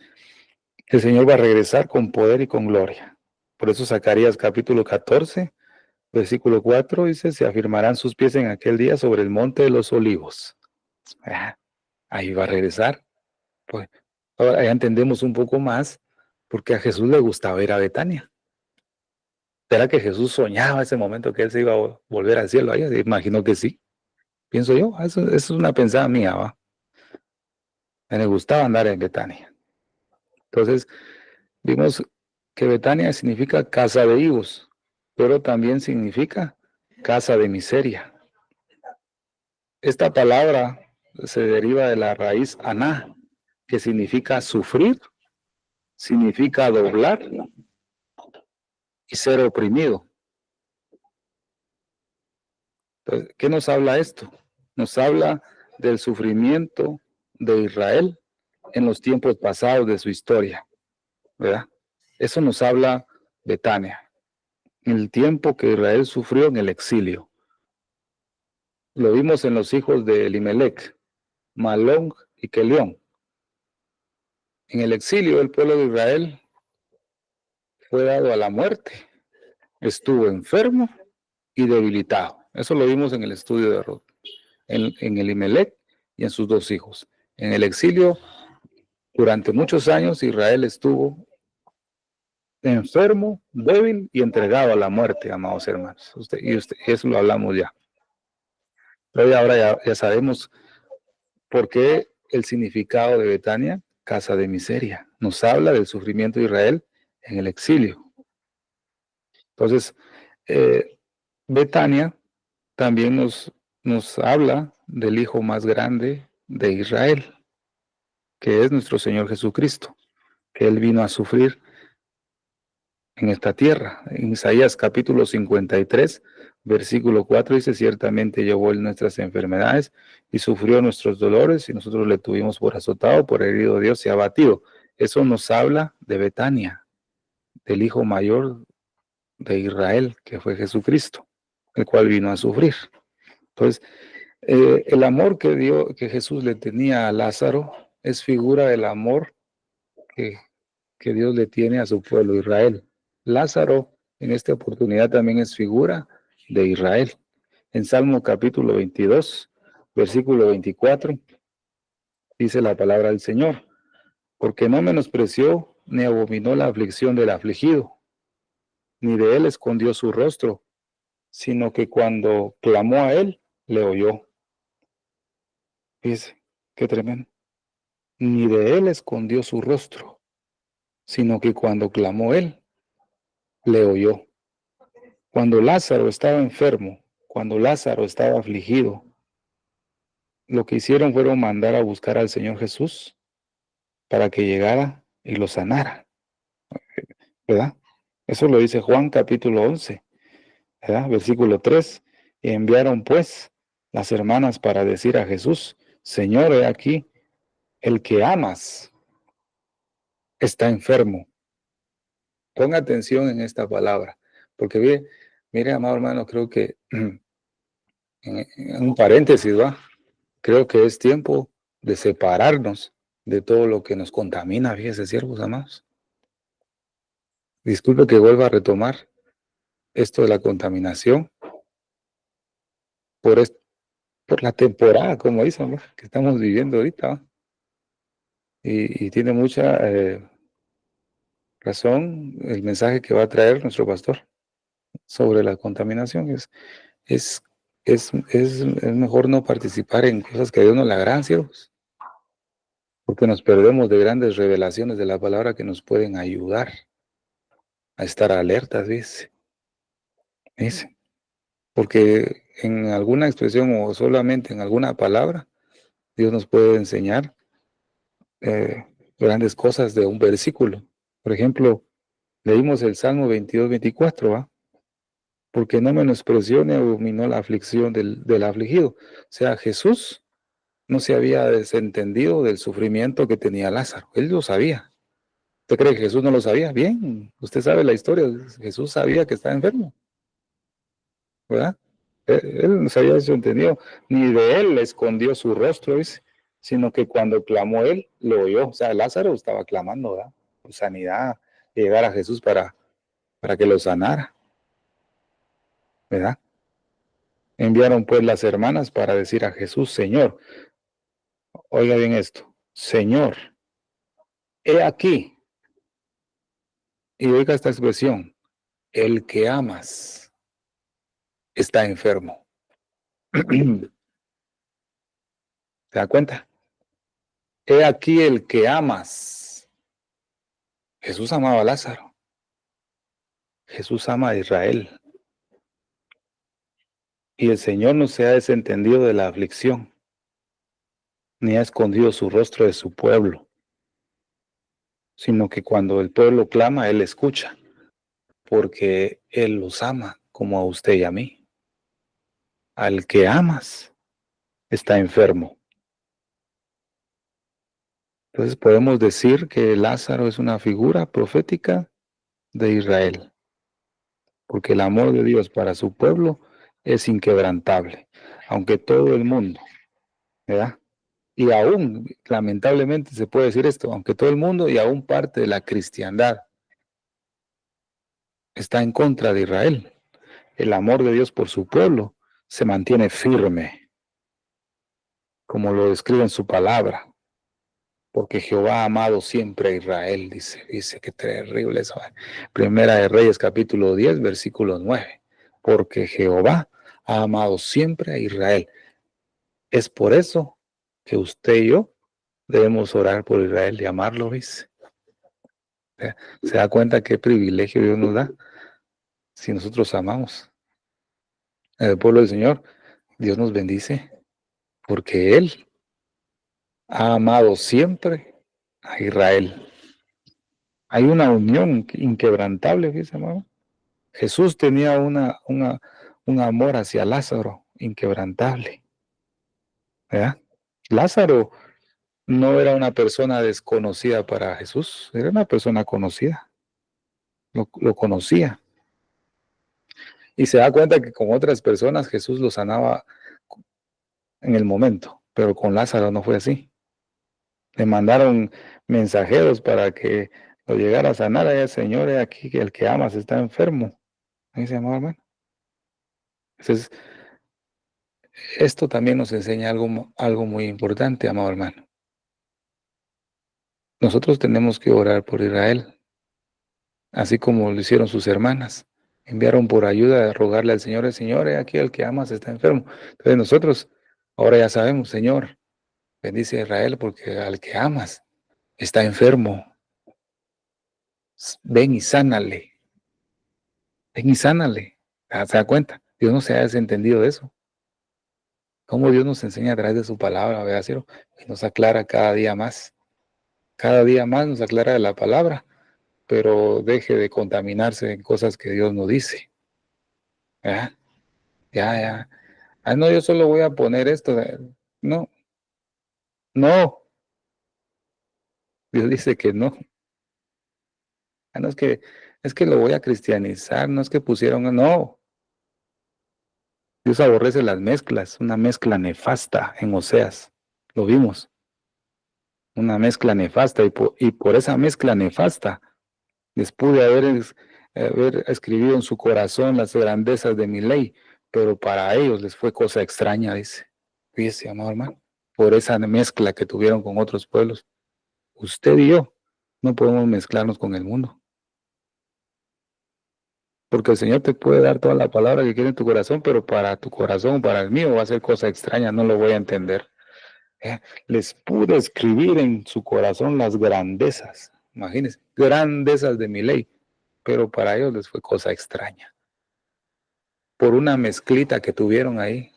el Señor va a regresar con poder y con gloria. Por eso Zacarías capítulo 14, versículo 4 dice, se afirmarán sus pies en aquel día sobre el monte de los olivos. Ah, ahí va a regresar. Pues, ahora ya entendemos un poco más porque a Jesús le gustaba ir a Betania. ¿Será que Jesús soñaba ese momento que él se iba a volver al cielo? Ahí, imagino que sí. Pienso yo, eso es una pensada mía, ¿va? Me gustaba andar en Betania. Entonces, vimos que Betania significa casa de higos, pero también significa casa de miseria. Esta palabra se deriva de la raíz aná, que significa sufrir, significa doblar y ser oprimido. Entonces, ¿qué nos habla esto? Nos habla del sufrimiento de Israel en los tiempos pasados de su historia, ¿verdad? Eso nos habla Betania, el tiempo que Israel sufrió en el exilio. Lo vimos en los hijos de Elimelech, Malón y Kelión. En el exilio, el pueblo de Israel fue dado a la muerte, estuvo enfermo y debilitado. Eso lo vimos en el estudio de Ruth, en Elimelech y en sus 2 hijos. En el exilio, durante muchos años, Israel estuvo enfermo, débil y entregado a la muerte, amados hermanos. Eso lo hablamos ya. Pero ahora ya sabemos por qué el significado de Betania, casa de miseria. Nos habla del sufrimiento de Israel en el exilio. Entonces, Betania también nos habla del hijo más grande de Israel, que es nuestro Señor Jesucristo, que Él vino a sufrir en esta tierra. En Isaías capítulo 53, versículo 4 dice, ciertamente llevó Él nuestras enfermedades y sufrió nuestros dolores y nosotros le tuvimos por azotado, por herido de Dios y abatido. Eso nos habla de Betania, del hijo mayor de Israel, que fue Jesucristo, el cual vino a sufrir. Entonces, el amor que Jesús le tenía a Lázaro es figura del amor que Dios le tiene a su pueblo Israel. Lázaro en esta oportunidad también es figura de Israel. En Salmo capítulo 22, versículo 24, dice la palabra del Señor, porque no menospreció ni abominó la aflicción del afligido, ni de él escondió su rostro, sino que cuando clamó a él, le oyó. Dice, qué tremendo. Ni de él escondió su rostro, sino que cuando clamó él, le oyó. Cuando Lázaro estaba enfermo, cuando Lázaro estaba afligido, lo que hicieron fueron mandar a buscar al Señor Jesús para que llegara y lo sanara, ¿verdad? Eso lo dice Juan capítulo 11, ¿verdad? Versículo 3. Y enviaron pues las hermanas para decir a Jesús, Señor, he aquí, el que amas está enfermo. Ponga atención en esta palabra, porque mire, amado hermano, creo que en un paréntesis, ¿va? Creo que es tiempo de separarnos de todo lo que nos contamina, fíjese, siervos amados. Disculpe que vuelva a retomar esto de la contaminación por, por la temporada, como dicen, ¿va? Que estamos viviendo ahorita, ¿va? Y tiene mucha razón el mensaje que va a traer nuestro pastor sobre la contaminación. Es, es mejor no participar en cosas que a Dios no le agradan, siervos, porque nos perdemos de grandes revelaciones de la palabra que nos pueden ayudar a estar alertas, dice. Porque en alguna expresión o solamente en alguna palabra, Dios nos puede enseñar grandes cosas de un versículo. Por ejemplo, leímos el Salmo 22-24, ¿va? Porque no menospreció ni abominó la aflicción del afligido. O sea, Jesús no se había desentendido del sufrimiento que tenía Lázaro. Él lo sabía. ¿Usted cree que Jesús no lo sabía? Bien, usted sabe la historia. Jesús sabía que estaba enfermo, ¿verdad? Él no se había desentendido, ni de él le escondió su rostro, dice, sino que cuando clamó él, lo oyó. O sea, Lázaro estaba clamando, ¿verdad? Por sanidad, llegar a Jesús para que lo sanara, ¿verdad? Enviaron pues las hermanas para decir a Jesús, Señor, oiga bien esto, Señor, he aquí, y oiga esta expresión, el que amas está enfermo. ¿Se da cuenta? He aquí el que amas. Jesús amaba a Lázaro. Jesús ama a Israel. Y el Señor no se ha desentendido de la aflicción, ni ha escondido su rostro de su pueblo, sino que cuando el pueblo clama, Él escucha, porque Él los ama como a usted y a mí. Al que amas está enfermo. Entonces podemos decir que Lázaro es una figura profética de Israel, porque el amor de Dios para su pueblo es inquebrantable, aunque todo el mundo, ¿verdad? Y aún, lamentablemente se puede decir esto, aunque todo el mundo y aún parte de la cristiandad está en contra de Israel, el amor de Dios por su pueblo se mantiene firme, como lo describe en su palabra, porque Jehová ha amado siempre a Israel, dice que terrible eso. Primera de Reyes capítulo 10, versículo 9, porque Jehová ha amado siempre a Israel. Es por eso que usted y yo debemos orar por Israel y amarlo, dice. ¿Se da cuenta qué privilegio Dios nos da si nosotros amamos al pueblo del Señor? Dios nos bendice porque Él ha amado siempre a Israel. Hay una unión inquebrantable, fíjese, hermano. Jesús tenía un amor hacia Lázaro inquebrantable, ¿verdad? Lázaro no era una persona desconocida para Jesús, era una persona conocida, lo conocía. Y se da cuenta que con otras personas Jesús lo sanaba en el momento, pero con Lázaro no fue así. Le mandaron mensajeros para que lo llegara a sanar. El Señor, aquí que el que amas está enfermo. Ahí se llamaba, hermano. Entonces, esto también nos enseña algo muy importante, amado hermano. Nosotros tenemos que orar por Israel, así como lo hicieron sus hermanas. Enviaron por ayuda a rogarle al Señor, el Señor, aquí el que amas está enfermo. Entonces nosotros ahora ya sabemos, Señor, bendice a Israel porque al que amas está enfermo. Ven y sánale. Ven y sánale. ¿Se da cuenta? Dios no se ha desentendido de eso. Cómo Dios nos enseña a través de su palabra, ¿verdad, Ciro? Y nos aclara cada día más. Cada día más nos aclara de la palabra, pero deje de contaminarse en cosas que Dios no dice. ¿Verdad? Ya. Ah, no, yo solo voy a poner esto. No, no. Dios dice que no. Ah, no es que lo voy a cristianizar, no es que pusieron, no. Dios aborrece las mezclas, una mezcla nefasta en Oseas. Lo vimos, una mezcla nefasta y por esa mezcla nefasta les pude haber escribido en su corazón las grandezas de mi ley, pero para ellos les fue cosa extraña, dice. Fíjese, amado hermano, por esa mezcla que tuvieron con otros pueblos. Usted y yo no podemos mezclarnos con el mundo. Porque el Señor te puede dar toda la palabra que quiere en tu corazón, pero para tu corazón, para el mío, va a ser cosa extraña, no lo voy a entender. Les pude escribir en su corazón las grandezas, imagínense, grandezas de mi ley, pero para ellos les fue cosa extraña. Por una mezclita que tuvieron ahí.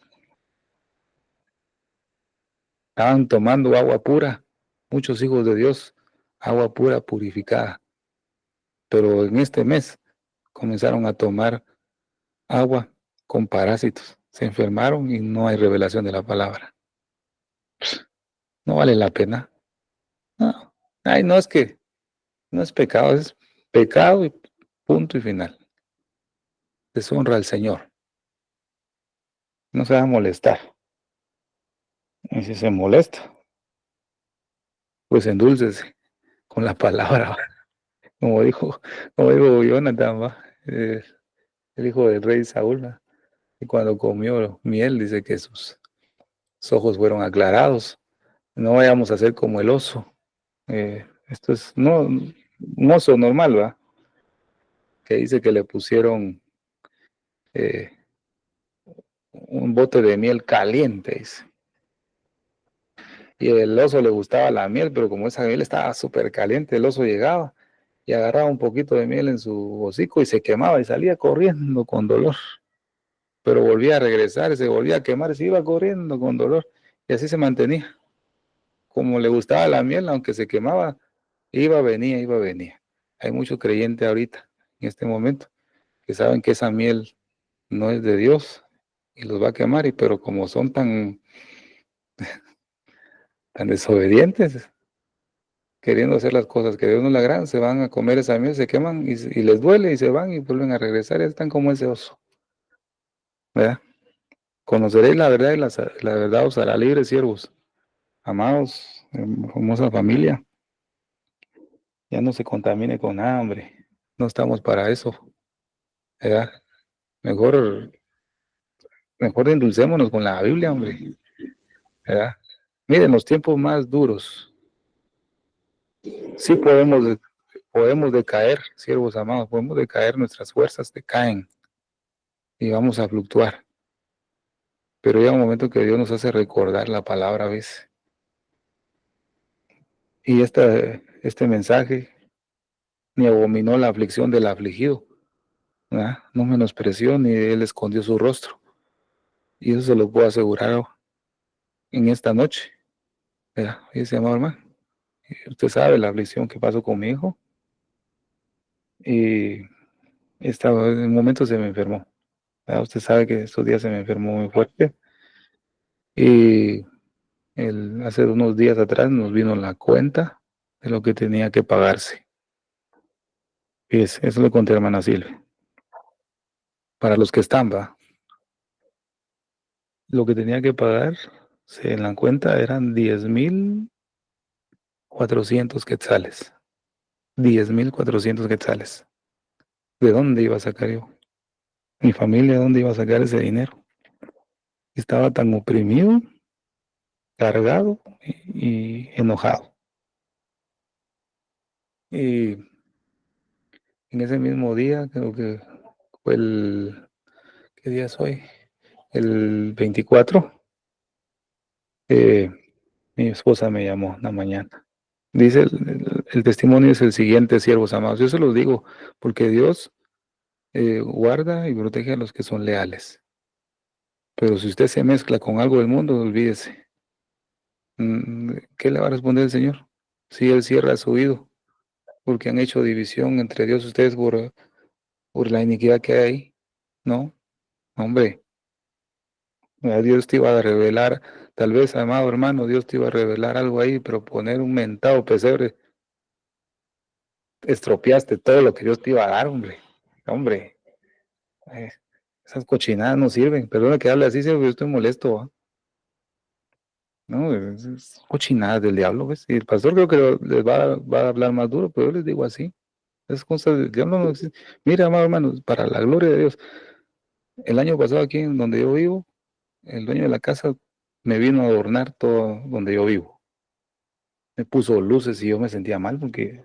Estaban tomando agua pura, muchos hijos de Dios, agua pura purificada. Pero en este mes comenzaron a tomar agua con parásitos. Se enfermaron y no hay revelación de la palabra. No vale la pena. No. Ay, no es que no es pecado y punto y final. Deshonra al Señor. No se va a molestar. Y si se molesta, pues endúlcese con la palabra. Como dijo Jonathan, ¿va? El hijo del rey Saúl, ¿va? Y cuando comió miel, dice que sus ojos fueron aclarados. No vayamos a ser como el oso. Esto es no, un oso normal, ¿va? Que dice que le pusieron eh, un bote de miel caliente, dice. Y el oso le gustaba la miel, pero como esa miel estaba súper caliente, el oso llegaba y agarraba un poquito de miel en su hocico y se quemaba y salía corriendo con dolor. Pero volvía a regresar, se volvía a quemar, se iba corriendo con dolor y así se mantenía. Como le gustaba la miel, aunque se quemaba, iba, venía. Hay muchos creyentes ahorita, en este momento, que saben que esa miel no es de Dios y los va a quemar, pero como son tan desobedientes, queriendo hacer las cosas que Dios no le agradan, se van a comer esa miel, se queman y les duele y se van y vuelven a regresar y están como ese oso, ¿verdad? Conoceréis la verdad y la verdad os hará libres, siervos. Amados, hermosa familia, ya no se contamine con nada, hombre. No estamos para eso, ¿verdad? Mejor, mejor endulcémonos con la Biblia, hombre, ¿verdad? Miren, los tiempos más duros, sí podemos decaer, siervos amados, podemos decaer, nuestras fuerzas decaen y vamos a fluctuar. Pero llega un momento que Dios nos hace recordar la palabra a veces. Y este mensaje ni abominó la aflicción del afligido, ¿verdad? No menospreció ni él escondió su rostro. Y eso se lo puedo asegurar en esta noche, ¿verdad? Y dice, amado hermano, usted sabe la aflicción que pasó con mi hijo y en un momento se me enfermó, ¿verdad? Usted sabe que estos días se me enfermó muy fuerte y hace unos días atrás nos vino la cuenta de lo que tenía que pagarse. Y eso le conté a hermana Silvia. Para los que están, va. Lo que tenía que pagar en la cuenta eran 10,400 quetzales. 10,400 quetzales. ¿De dónde iba a sacar yo? Mi familia, ¿dónde iba a sacar ese dinero? Estaba tan oprimido, cargado y enojado. Y en ese mismo día, creo que fue ¿qué día es hoy? El 24. Mi esposa me llamó una mañana. Dice, el testimonio es el siguiente, siervos amados. Yo se los digo, porque Dios guarda y protege a los que son leales. Pero si usted se mezcla con algo del mundo, olvídese. ¿Qué le va a responder el Señor? Si Él cierra su oído, porque han hecho división entre Dios y ustedes por la iniquidad que hay ahí. No, hombre, Dios te iba a revelar, tal vez, amado hermano, Dios te iba a revelar algo ahí, pero poner un mentado pesebre, estropeaste todo lo que Dios te iba a dar, hombre. Hombre, eh, esas cochinadas no sirven. Perdona que hable así, sí, yo estoy molesto, ¿va? No, es cochinadas del diablo, ¿ves? Y el pastor creo que les va a hablar más duro, pero yo les digo así. Esas cosas del diablo no existen. Mira, amado hermano, para la gloria de Dios, el año pasado aquí en donde yo vivo, el dueño de la casa me vino a adornar todo donde yo vivo. Me puso luces y yo me sentía mal porque,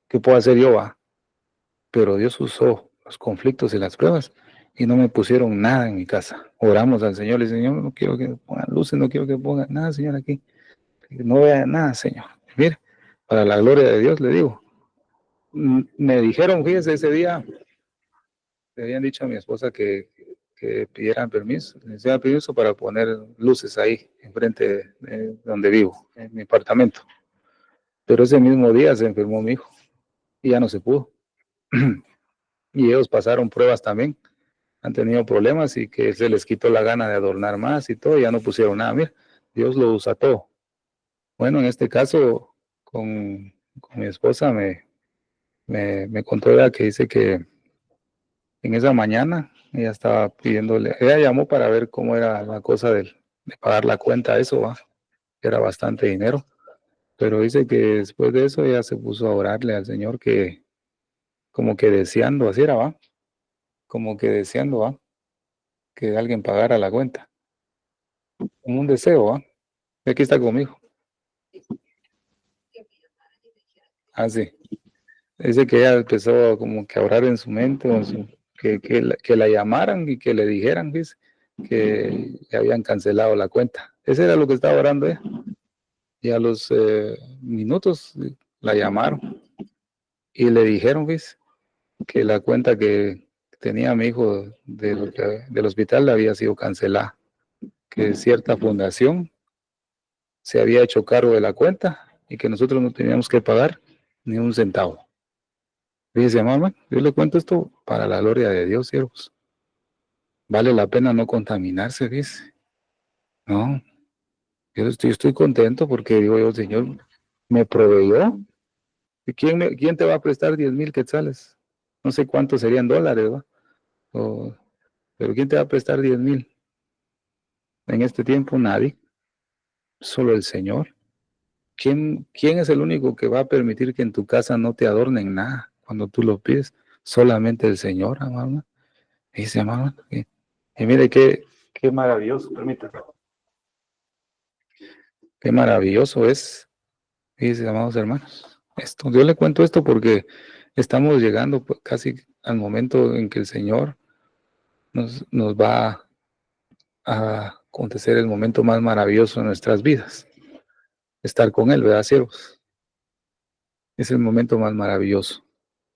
¿qué puedo hacer yo, va? Pero Dios usó los conflictos y las pruebas y no me pusieron nada en mi casa. Oramos al Señor y le Señor, no quiero que pongan luces, no quiero que pongan nada, Señor, aquí. Que no vea nada, Señor. Mire, para la gloria de Dios le digo. Me dijeron, fíjese, ese día, le habían dicho a mi esposa que pidieran permiso, necesitaban permiso para poner luces ahí, enfrente de donde vivo, en mi apartamento. Pero ese mismo día se enfermó mi hijo y ya no se pudo. Y ellos pasaron pruebas también, han tenido problemas y que se les quitó la gana de adornar más y todo, y ya no pusieron nada. Mira, Dios lo usa todo. Bueno, en este caso, con mi esposa me contó ella que dice que en esa mañana ella estaba pidiéndole, ella llamó para ver cómo era la cosa de pagar la cuenta, eso, ¿va? Era bastante dinero, pero dice que después de eso ella se puso a orarle al Señor que como que deseando, así era, ¿va? Como que deseando, ¿va? Que alguien pagara la cuenta, como un deseo, ¿va? Y aquí está conmigo. Ah, sí. Dice que ella empezó como que a orar en su mente, que la llamaran y que le dijeran, dice, que le habían cancelado la cuenta. Ese era lo que estaba orando ella. Y a los minutos la llamaron y le dijeron, ¿ves? Que la cuenta que tenía mi hijo del hospital había sido cancelada, que cierta fundación se había hecho cargo de la cuenta y que nosotros no teníamos que pagar ni un centavo. Fíjese, mamá, yo le cuento esto para la gloria de Dios, siervos. Vale la pena no contaminarse, dice. No, yo estoy contento porque digo yo, Señor, me proveyó. ¿Quién te va a prestar 10,000 quetzales? No sé cuántos serían dólares, ¿va? Pero ¿quién te va a prestar 10,000? En este tiempo nadie, solo el Señor. ¿Quién es el único que va a permitir que en tu casa no te adornen nada cuando tú lo pides? Solamente el Señor, amado. Dice, amado. Y mire qué maravilloso, permítame. Qué maravilloso es, dice, amados hermanos. Esto, yo le cuento esto porque estamos llegando pues, casi al momento en que el Señor nos va a acontecer el momento más maravilloso de nuestras vidas. Estar con Él, ¿verdad, siervos? Es el momento más maravilloso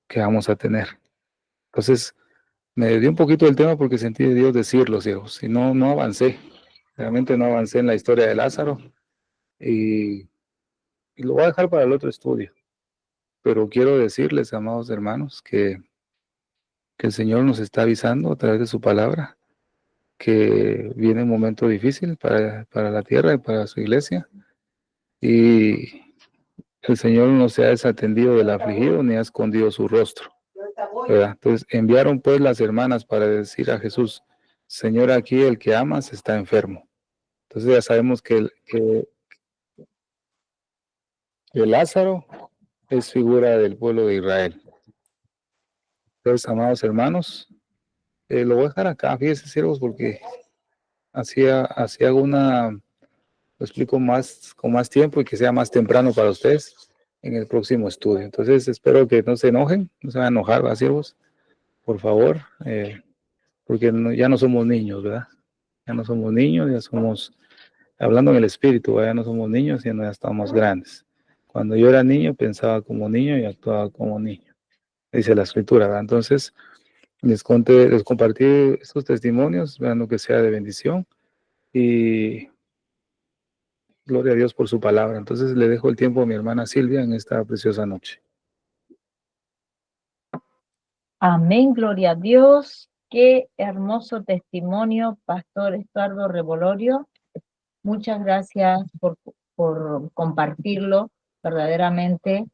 que vamos a tener. Entonces, me dio un poquito del tema porque sentí de Dios decirlo, siervos, y no avancé. Realmente no avancé en la historia de Lázaro y, y lo voy a dejar para el otro estudio. Pero quiero decirles, amados hermanos, que el Señor nos está avisando a través de su palabra que viene un momento difícil para la tierra y para su iglesia. Y el Señor no se ha desatendido del afligido ni ha escondido su rostro, ¿verdad? Entonces enviaron pues las hermanas para decir a Jesús, Señor, aquí el que amas está enfermo. Entonces ya sabemos que Lázaro es figura del pueblo de Israel. Entonces, amados hermanos, lo voy a dejar acá, fíjense, siervos, porque así hago lo explico más, con más tiempo y que sea más temprano para ustedes en el próximo estudio. Entonces, espero que no se enojen, no se van a enojar, ¿va, siervos? Por favor, porque ya no somos niños, ¿verdad? Ya no somos niños, ya somos, hablando en el espíritu, ¿verdad? Ya no somos niños, sino ya estamos grandes. Cuando yo era niño, pensaba como niño y actuaba como niño, dice la escritura, ¿verdad? Entonces, les compartí estos testimonios, esperando que sea de bendición y gloria a Dios por su palabra. Entonces le dejo el tiempo a mi hermana Silvia en esta preciosa noche. Amén, gloria a Dios. Qué hermoso testimonio, Pastor Estuardo Revolorio. Muchas gracias por compartirlo verdaderamente,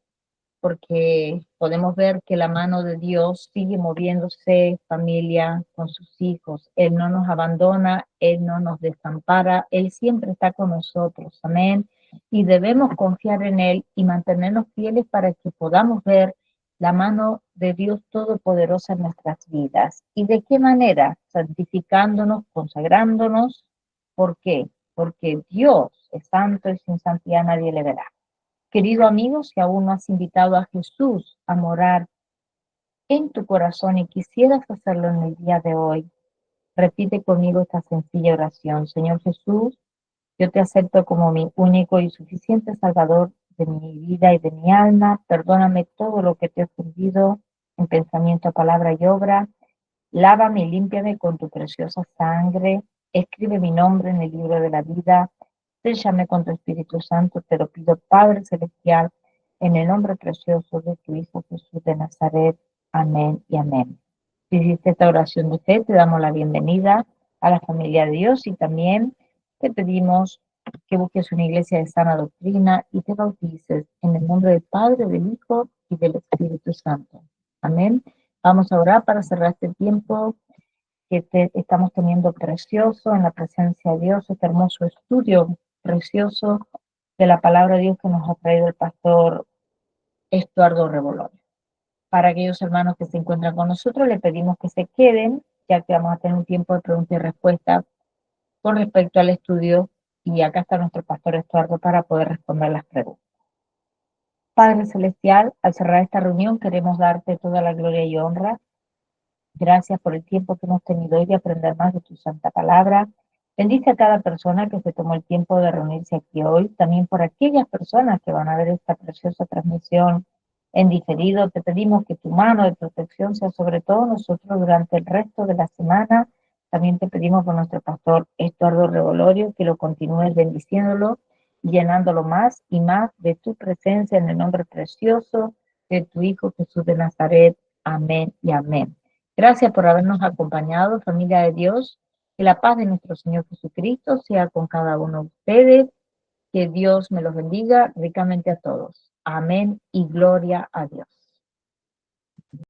porque podemos ver que la mano de Dios sigue moviéndose, familia, con sus hijos. Él no nos abandona, Él no nos desampara, Él siempre está con nosotros, amén. Y debemos confiar en Él y mantenernos fieles para que podamos ver la mano de Dios Todopoderosa en nuestras vidas. ¿Y de qué manera? Santificándonos, consagrándonos. ¿Por qué? Porque Dios es santo y sin santidad nadie le verá. Querido amigo, si aún no has invitado a Jesús a morar en tu corazón y quisieras hacerlo en el día de hoy, repite conmigo esta sencilla oración. Señor Jesús, yo te acepto como mi único y suficiente Salvador de mi vida y de mi alma. Perdóname todo lo que te he ofendido en pensamiento, palabra y obra. Lávame y límpiame con tu preciosa sangre. Escribe mi nombre en el libro de la vida. Séllame con tu Espíritu Santo. Te lo pido, Padre Celestial, en el nombre precioso de tu Hijo Jesús de Nazaret. Amén y amén. Si hiciste esta oración de fe, te damos la bienvenida a la familia de Dios y también te pedimos que busques una iglesia de sana doctrina y te bautices en el nombre del Padre, del Hijo y del Espíritu Santo. Amén. Vamos a orar para cerrar este tiempo que estamos teniendo precioso en la presencia de Dios, este hermoso estudio precioso de la palabra de Dios que nos ha traído el pastor Estuardo Rebolón. Para aquellos hermanos que se encuentran con nosotros, le pedimos que se queden, ya que vamos a tener un tiempo de preguntas y respuestas con respecto al estudio, y acá está nuestro pastor Estuardo para poder responder las preguntas. Padre Celestial, al cerrar esta reunión queremos darte toda la gloria y honra. Gracias por el tiempo que hemos tenido hoy de aprender más de tu santa palabra. Bendice a cada persona que se tomó el tiempo de reunirse aquí hoy, también por aquellas personas que van a ver esta preciosa transmisión en diferido. Te pedimos que tu mano de protección sea sobre todos nosotros durante el resto de la semana. También te pedimos por nuestro pastor Estuardo Revolorio que lo continúes bendiciéndolo, llenándolo más y más de tu presencia en el nombre precioso de tu Hijo Jesús de Nazaret. Amén y amén. Gracias por habernos acompañado, familia de Dios. Que la paz de nuestro Señor Jesucristo sea con cada uno de ustedes. Que Dios me los bendiga ricamente a todos. Amén y gloria a Dios.